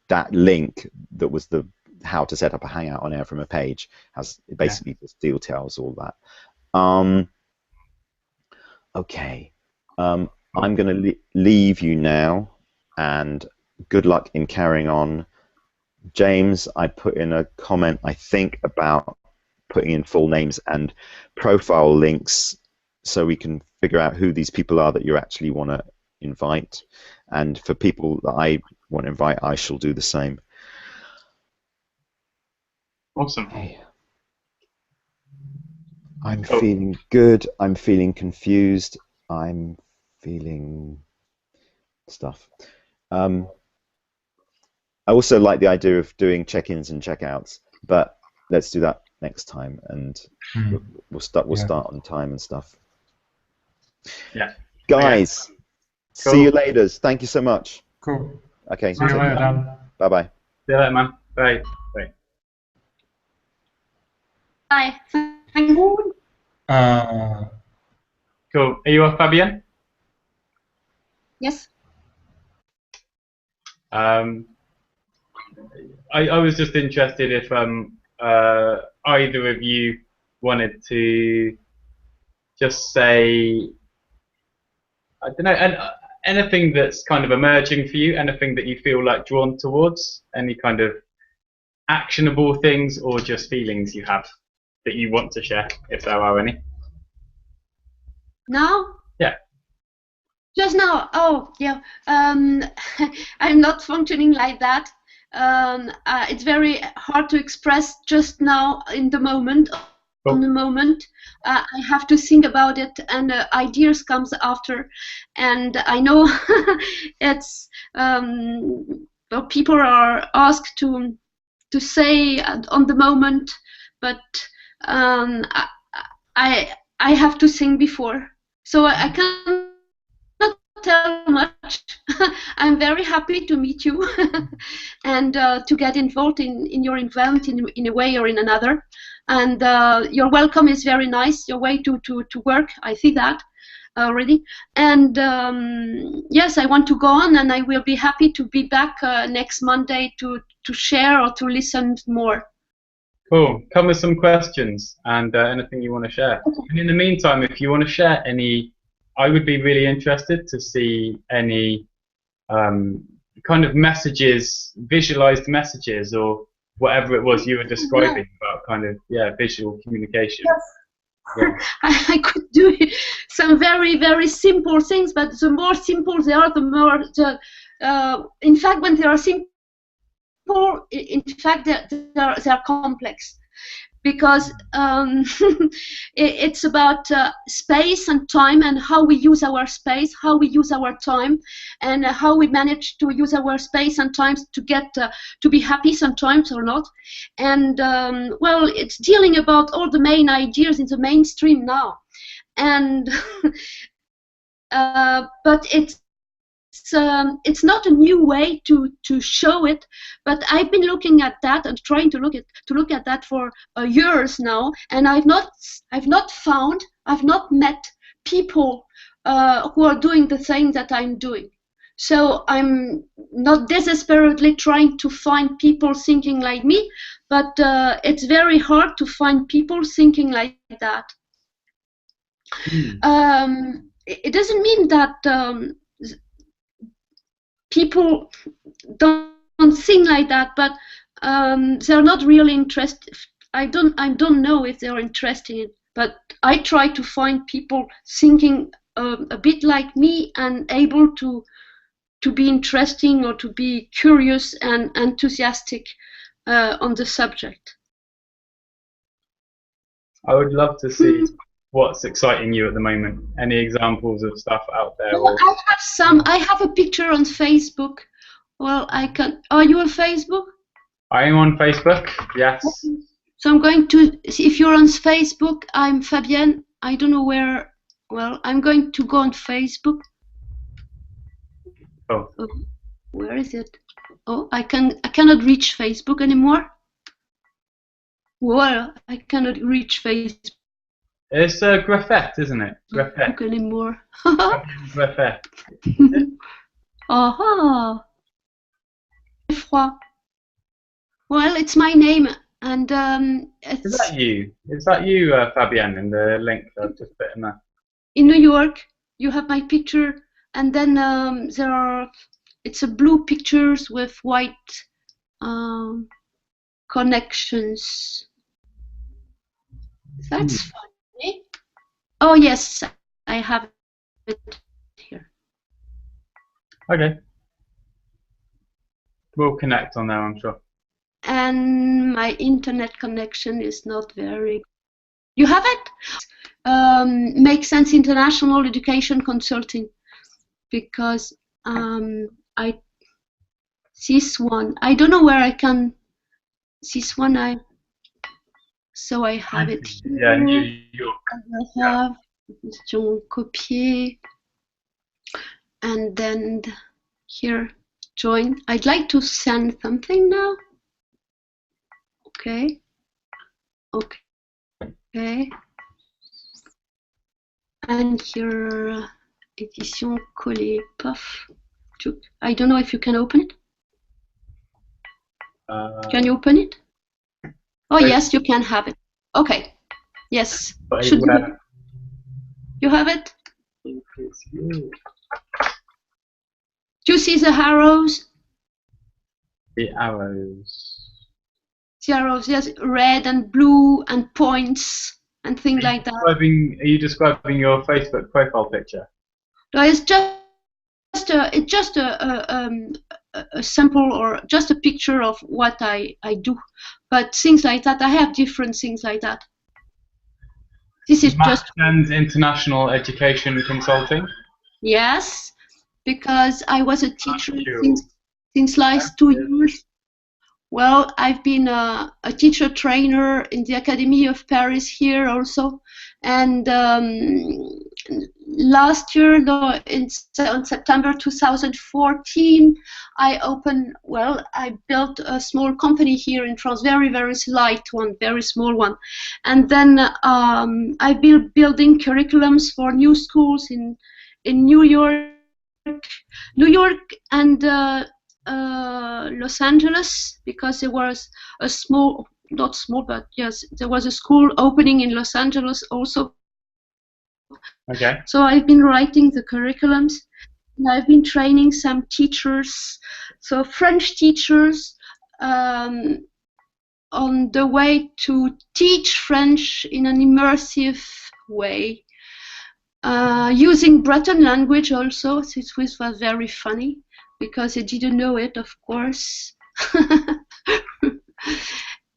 that link that was the how to set up a Hangout on Air from a page has basically just details all that. Okay, I'm going to leave you now, and good luck in carrying on. James, I put in a comment, I think, about putting in full names and profile links so we can figure out who these people are that you actually want to invite. And for people that I want to invite, I shall do the same. Awesome. Hey. I'm feeling good. I'm feeling confused. I'm feeling stuff. I also like the idea of doing check-ins and check-outs, but let's do that next time, and we'll start on time and stuff. Yeah. Guys, see you later. Thank you so much. Cool. Okay. See you later, Dan. Bye-bye. See you later, man. Bye. Bye. Bye. Thank you. Cool. Are you off, Fabienne? Yes. I was just interested if either of you wanted to just say, I don't know, anything that's kind of emerging for you, anything that you feel like drawn towards, any kind of actionable things or just feelings you have that you want to share, if there are any. Now? Yeah. Just now? Oh, yeah. I'm not functioning like that. It's very hard to express just now in the moment. On the moment, I have to think about it, and ideas comes after. And I know it's people are asked to say on the moment, but I have to think before, so I cannot tell much. I'm very happy to meet you. and to get involved in your environment in a way or in another. And your welcome is very nice, your way to work. I see that already. And yes, I want to go on, and I will be happy to be back next Monday to share or to listen more. Cool. Come with some questions and anything you want to share. And in the meantime, if you want to share any, I would be really interested to see any kind of messages, visualized messages, or whatever it was you were describing about kind of, visual communication. Yes. Yeah. I could do some very, very simple things, but the more simple they are, the more, in fact, when they are simple, in fact, they're complex, because it's about space and time, and how we use our space, how we use our time, and how we manage to use our space and time to get to be happy sometimes or not. And well, it's dealing about all the main ideas in the mainstream now, and but it's not a new way to show it, but I've been looking at that and trying to look at that for years now, and I've not met people who are doing the thing that I'm doing. So I'm not desperately trying to find people thinking like me, but it's very hard to find people thinking like that. It doesn't mean that people don't think like that, but they're not really interested. I don't know if they're interested, but I try to find people thinking a bit like me and able to be interesting or to be curious and enthusiastic on the subject. I would love to see what's exciting you at the moment. Any examples of stuff out there? Well, I have some. I have a picture on Facebook. Well, I can. Are you on Facebook? I am on Facebook, yes. So I'm going to, if you're on Facebook, I'm Fabienne. I don't know where. Well, I'm going to go on Facebook. Oh. Where is it? Oh, I cannot reach Facebook anymore. Well, I cannot reach Facebook. It's Graffette, isn't it? Graffette. Anymore. Graffette. Aha. Well, it's my name, and it's Is that you? Is that you, Fabienne, in the link that I've just put in there? in New York. You have my picture, and then it's a blue pictures with white connections. That's funny. Oh yes, I have it here. Okay. We'll connect on there, I'm sure. And my internet connection is not very. You have it? Make Sense International Education Consulting, because this one, I don't know where I can. This one so I have it here. Yeah, New York. I have copier, and then here join. I'd like to send something now. Okay. And here, édition coller, puff. I don't know if you can open it. Can you open it? Oh yes, you can have it. Okay. Yes. Should you have it? Do you see the arrows? The arrows. The arrows, yes, red and blue and points and things like that. Are you describing your Facebook profile picture? No, it's just a sample or just a picture of what I do. But things like that, I have different things like that. This is just International Education Consulting. Yes, because I was a teacher since last 2 years. Well, I've been a teacher trainer in the Academy of Paris here also, and last year, no, on September 2014, I built a small company here in France, very slight one, very small one, and then I building curriculums for new schools in New York, and Los Angeles, because there was a small, not small, but yes, there was a school opening in Los Angeles also. Okay. So I've been writing the curriculums, and I've been training some teachers, so French teachers, on the way to teach French in an immersive way, using Breton language also. This was very funny because they didn't know it, of course.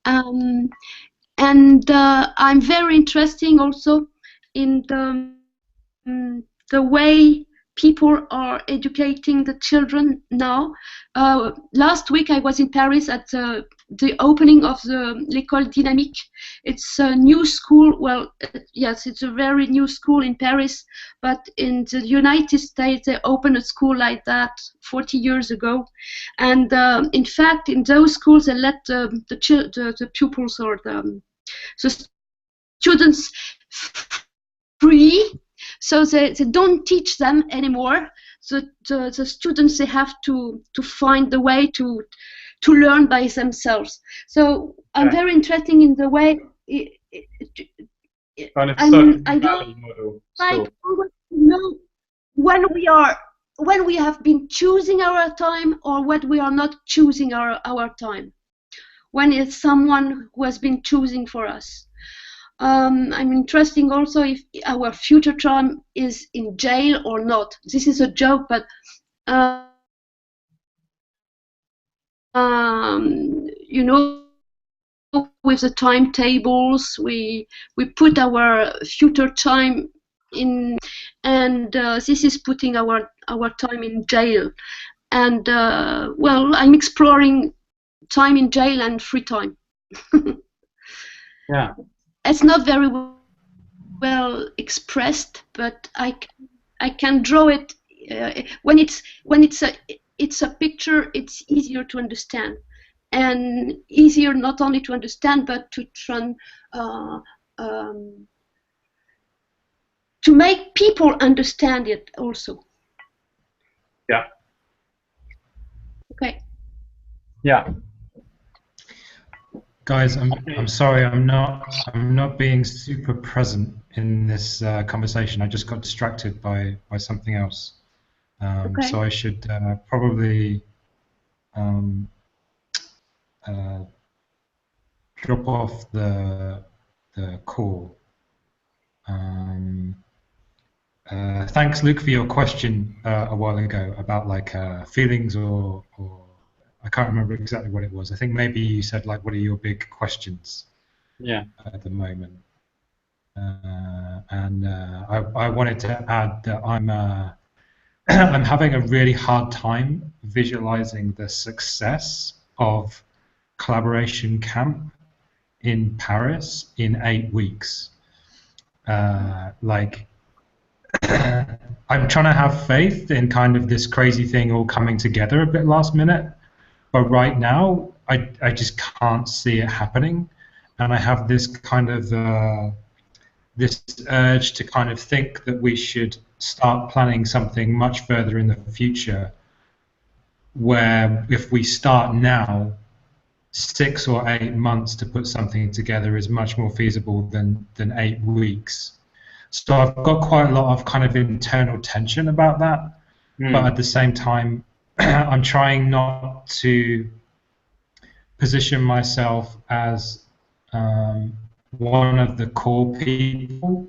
And I'm very interested also in the way people are educating the children now. Last week I was in Paris at the opening of the L'École Dynamique. It's a new school. Well, yes, it's a very new school in Paris, but in the United States they opened a school like that 40 years ago. And in fact, in those schools they let the pupils or the students free. So they don't teach them anymore. The students, they have to find the way to learn by themselves. So I'm very interested in the way Kind of I don't model. like to know when we have been choosing our time or when we are not choosing our time. When it's someone who has been choosing for us. I'm interested also if our future time is in jail or not. This is a joke, but you know, with the timetables, we put our future time in, and this is putting our time in jail. And well, I'm exploring time in jail and free time. Yeah. It's not very well expressed, but I can draw it. When it's a picture, it's easier to understand, and easier not only to understand but to make people understand it also. Yeah. Okay. Yeah. Guys, I'm sorry, I'm not being super present in this conversation. I just got distracted by something else. Okay. So I should probably drop off the call. Thanks, Luke, for your question a while ago about like feelings or I can't remember exactly what it was. I think maybe you said like, what are your big questions? Yeah. At the moment. And I wanted to add that I'm I'm having a really hard time visualizing the success of Collaboration Camp in Paris in 8 weeks. Like, I'm trying to have faith in kind of this crazy thing all coming together a bit last minute, but right now I just can't see it happening, and I have this kind of this urge to kind of think that we should start planning something much further in the future, where if we start now, 6 or 8 months to put something together is much more feasible than 8 weeks. So I've got quite a lot of kind of internal tension about that, but at the same time, I'm trying not to position myself as one of the core people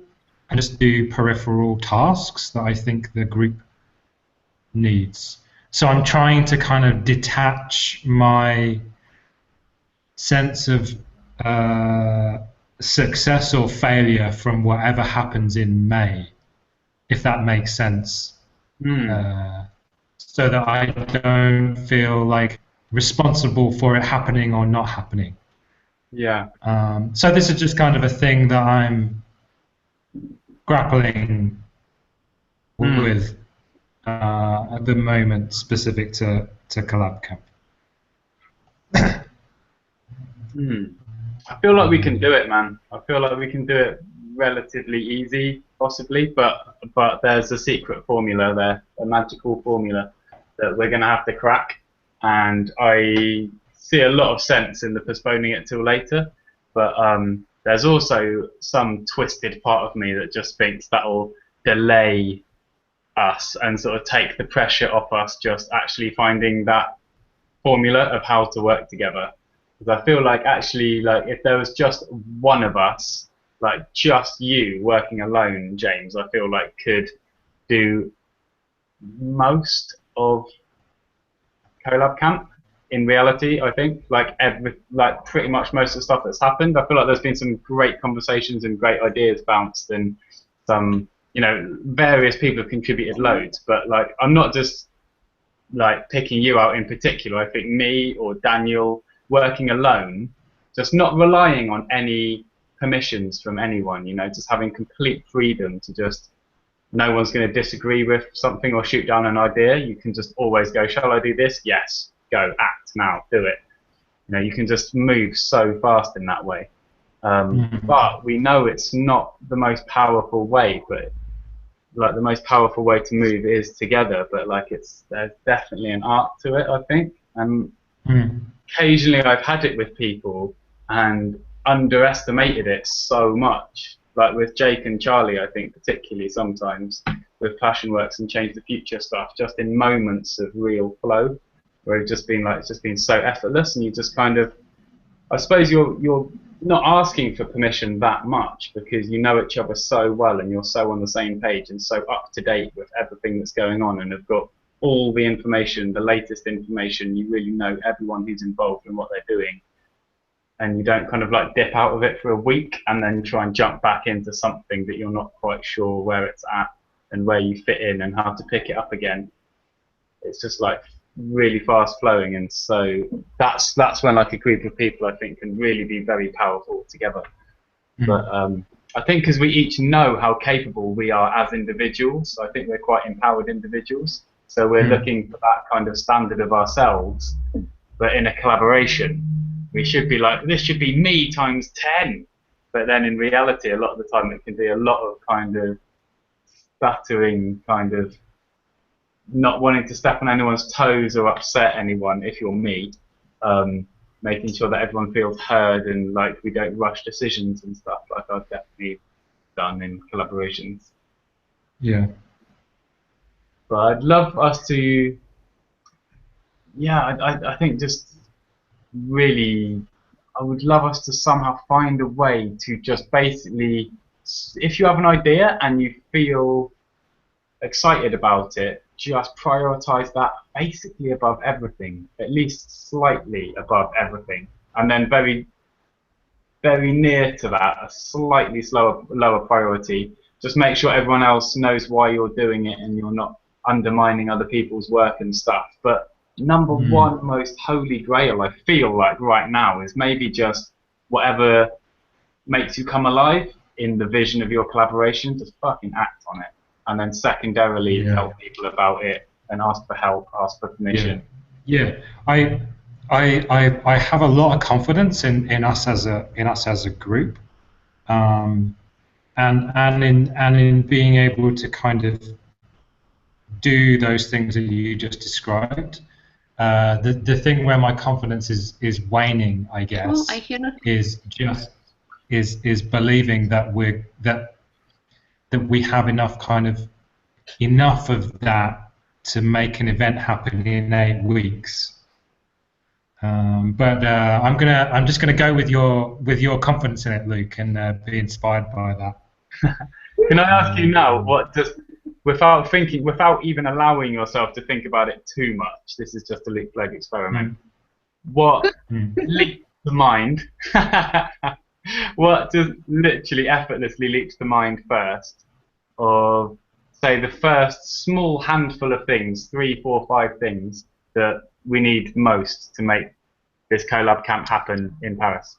and just do peripheral tasks that I think the group needs. So I'm trying to kind of detach my sense of success or failure from whatever happens in May, if that makes sense. So that I don't feel like responsible for it happening or not happening. Yeah. So this is just kind of a thing that I'm grappling with at the moment specific to CollabCamp. I feel like we can do it, man. I feel like we can do it relatively easy, possibly, but there's a secret formula there, a magical formula that we're going to have to crack. And I see a lot of sense in the postponing it till later, but there's also some twisted part of me that just thinks that'll delay us and sort of take the pressure off us just actually finding that formula of how to work together. Because I feel like actually, like if there was just one of us, like just you working alone, James, I feel like could do most of CollabCamp. In reality, I think like pretty much most of the stuff that's happened. I feel like there's been some great conversations and great ideas bounced, and some, you know, various people have contributed loads. But like I'm not just like picking you out in particular. I think me or Daniel working alone, just not relying on any permissions from anyone, you know, just having complete freedom to just, no one's going to disagree with something or shoot down an idea. You can just always go, shall I do this? Yes. Go, act now, do it. You know, you can just move so fast in that way. But we know it's not the most powerful way, but like the most powerful way to move is together, but like there's definitely an art to it, I think. And occasionally I've had it with people and underestimated it so much, like with Jake and Charlie, I think particularly sometimes with Passionworks and Change the Future stuff, just in moments of real flow, where it's just been like, it's just been so effortless, and you just kind of, I suppose you're not asking for permission that much because you know each other so well and you're so on the same page and so up to date with everything that's going on and have got all the information, the latest information. You really know everyone who's involved in what they're doing, and you don't kind of like dip out of it for a week and then try and jump back into something that you're not quite sure where it's at and where you fit in and how to pick it up again. It's just like really fast flowing, and so that's when like a group of people I think can really be very powerful together. But I think because we each know how capable we are as individuals, I think we're quite empowered individuals, so we're looking for that kind of standard of ourselves, but in a collaboration we should be like, this should be me times 10, but then in reality a lot of the time it can be a lot of kind of stuttering, kind of not wanting to step on anyone's toes or upset anyone if you're me, making sure that everyone feels heard and like we don't rush decisions and stuff like I've definitely done in collaborations. Yeah. But I'd love us to, yeah, I think just really, I would love us to somehow find a way to just basically, if you have an idea and you feel excited about it, just prioritize that basically above everything, at least slightly above everything, and then very, very near to that, a slightly lower priority. Just make sure everyone else knows why you're doing it and you're not undermining other people's work and stuff. But number one most holy grail I feel like right now is maybe just whatever makes you come alive in the vision of your collaboration, just fucking act on it. And then secondarily tell people about it and ask for help, ask for permission. Yeah. I have a lot of confidence in us as a group, and in being able to kind of do those things that you just described. The thing where my confidence is waning, I guess, is believing that we have enough of that to make an event happen in 8 weeks. But I'm just gonna go with your confidence in it, Luke, and be inspired by that. Can I ask you now, what does, without even allowing yourself to think about it too much, this is just a Luke Blake experiment, what leaps to mind, what does literally effortlessly leaps to mind first of, say, the first small handful of things, 3, 4, 5 things that we need most to make this collab camp happen in Paris?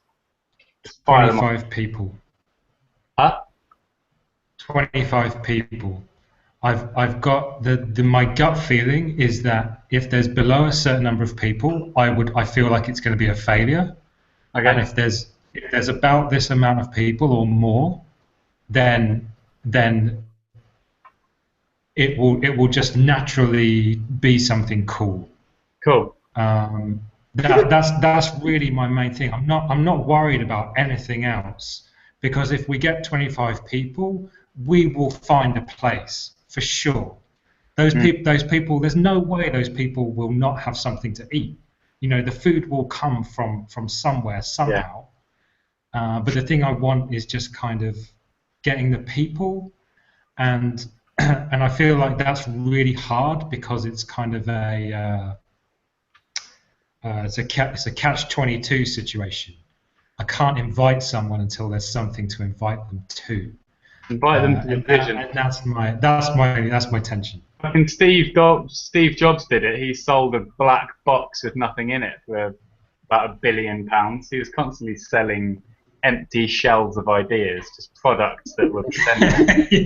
25 people. Huh? 25 people. I've got my gut feeling is that if there's below a certain number of people, I feel like it's going to be a failure. Okay. And if there's about this amount of people or more, then it will just naturally be something cool. Cool. That's really my main thing. I'm not worried about anything else, because if we get 25 people, we will find a place for sure. Those people, there's no way those people will not have something to eat. You know, the food will come from somewhere somehow. Yeah. But the thing I want is just kind of getting the people, and I feel like that's really hard, because it's kind of it's a catch-22 situation. I can't invite someone until there's something to invite them to. Invite them to the vision. And that's my tension. I think Steve Jobs did it. He sold a black box with nothing in it for about £1 billion. He was constantly selling empty shells of ideas, just products that were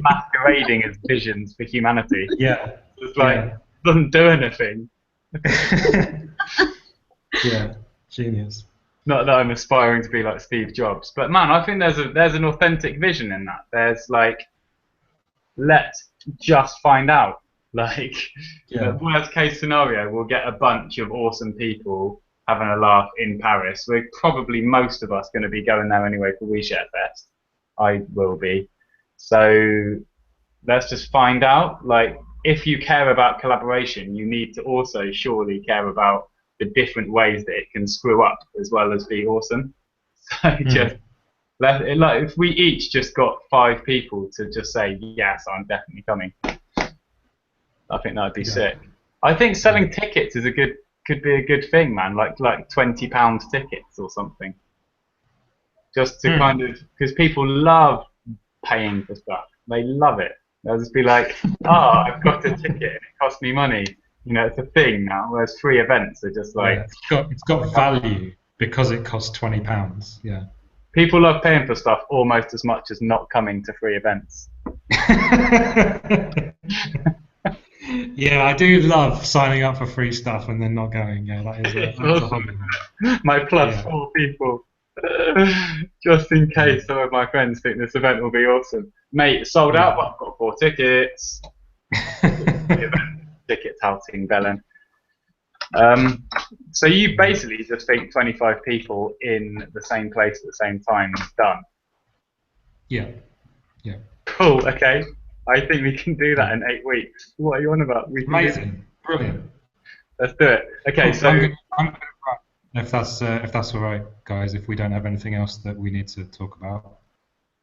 masquerading as visions for humanity. Yeah. It's like, doesn't do anything. Yeah, genius. Not that I'm aspiring to be like Steve Jobs, but man, I think there's an authentic vision in that. There's like, let's just find out. Like, the worst case scenario, we'll get a bunch of awesome people having a laugh in Paris. We're probably, most of us, going to be going there anyway for We Share Fest. I will be. So let's just find out. Like, if you care about collaboration, you need to also surely care about the different ways that it can screw up as well as be awesome. So just like, if we each just got 5 people to just say, yes, I'm definitely coming, I think that would be sick. I think selling tickets is could be a good thing, man. Like £20 tickets or something. Just to kind of, because people love paying for stuff. They love it. They'll just be like, I've got a ticket and it cost me money. You know, it's a thing now. Whereas free events are just like, it's got value because it costs £20. Yeah. People love paying for stuff almost as much as not coming to free events. Yeah, I do love signing up for free stuff and then not going. Yeah, that is awesome. My plus 4 people. Just in case some of my friends think this event will be awesome. Mate, sold out, but I've got 4 tickets. Ticket touting, Belen. So you basically just think 25 people in the same place at the same time is done? Yeah. Cool, okay. I think we can do that in 8 weeks. What are you on about? Amazing. Brilliant. Let's do it. Okay, cool. so I'm gonna if that's all right, guys, if we don't have anything else that we need to talk about.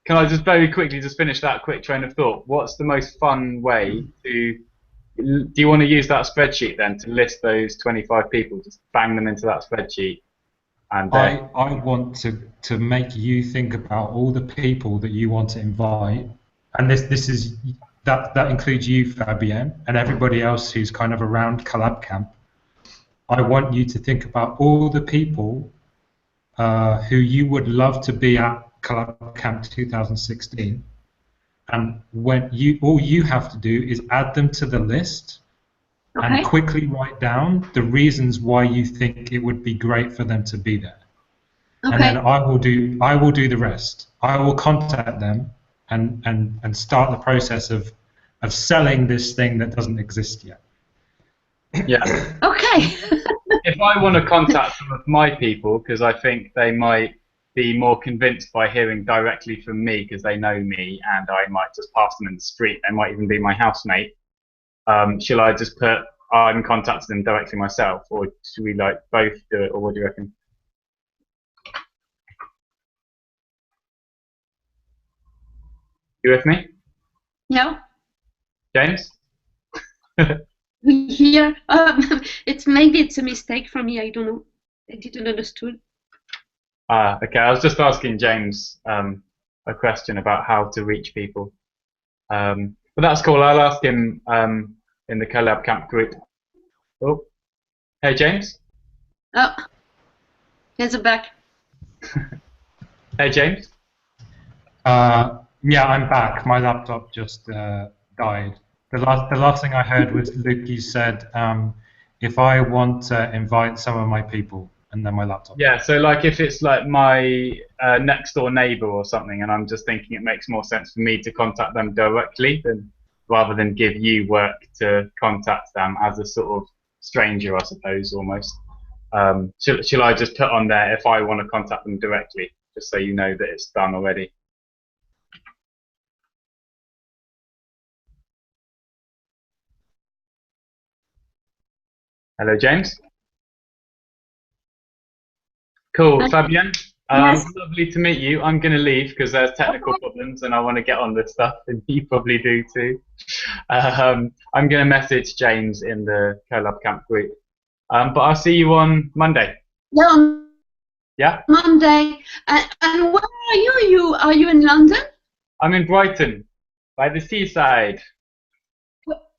Can I just very quickly just finish that quick train of thought? What's the most fun way to... Do you want to use that spreadsheet then to list those 25 people? Just bang them into that spreadsheet. And I want to make you think about all the people that you want to invite, and that includes you, Fabienne, and everybody else who's kind of around CollabCamp. I want you to think about all the people who you would love to be at CollabCamp 2016. And all you have to do is add them to the list and quickly write down the reasons why you think it would be great for them to be there. And then I will do the rest. I will contact them and start the process of selling this thing that doesn't exist yet. Yeah. Okay. If I want to contact some of my people, because I think they might be more convinced by hearing directly from me because they know me and I might just pass them in the street. They might even be my housemate. Shall I just put I'm contacting them directly myself, or should we like both do it, or what do you reckon? You with me? No. James? Here, maybe it's a mistake from me. I don't know. I didn't understood. Okay. I was just asking James a question about how to reach people. But that's cool. I'll ask him in the CollabCamp group. Oh, hey James. Oh, here's a back. Hey James. Yeah, I'm back. My laptop just died. The last thing I heard was Luke. You said if I want to invite some of my people, and then my laptop. Yeah, so like if it's like my next door neighbor or something, and I'm just thinking it makes more sense for me to contact them directly than rather than give you work to contact them as a sort of stranger, I suppose, almost. Shall I just put on there if I want to contact them directly, just so you know that it's done already? Hello, James. Cool, Fabienne. Yes. Lovely to meet you. I'm going to leave because there's technical problems and I want to get on with stuff, and you probably do too. I'm going to message James in the CollabCamp group. But I'll see you on Monday. Yeah, on Yeah? Monday. And where are you? Are you in London? I'm in Brighton, by the seaside.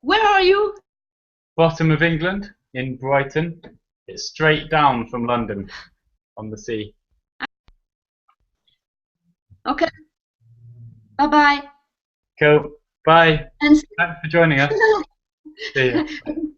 Where are you? Bottom of England, in Brighton. It's straight down from London on the sea. Okay. Bye-bye. Cool. Bye. And Thanks for joining us. See you.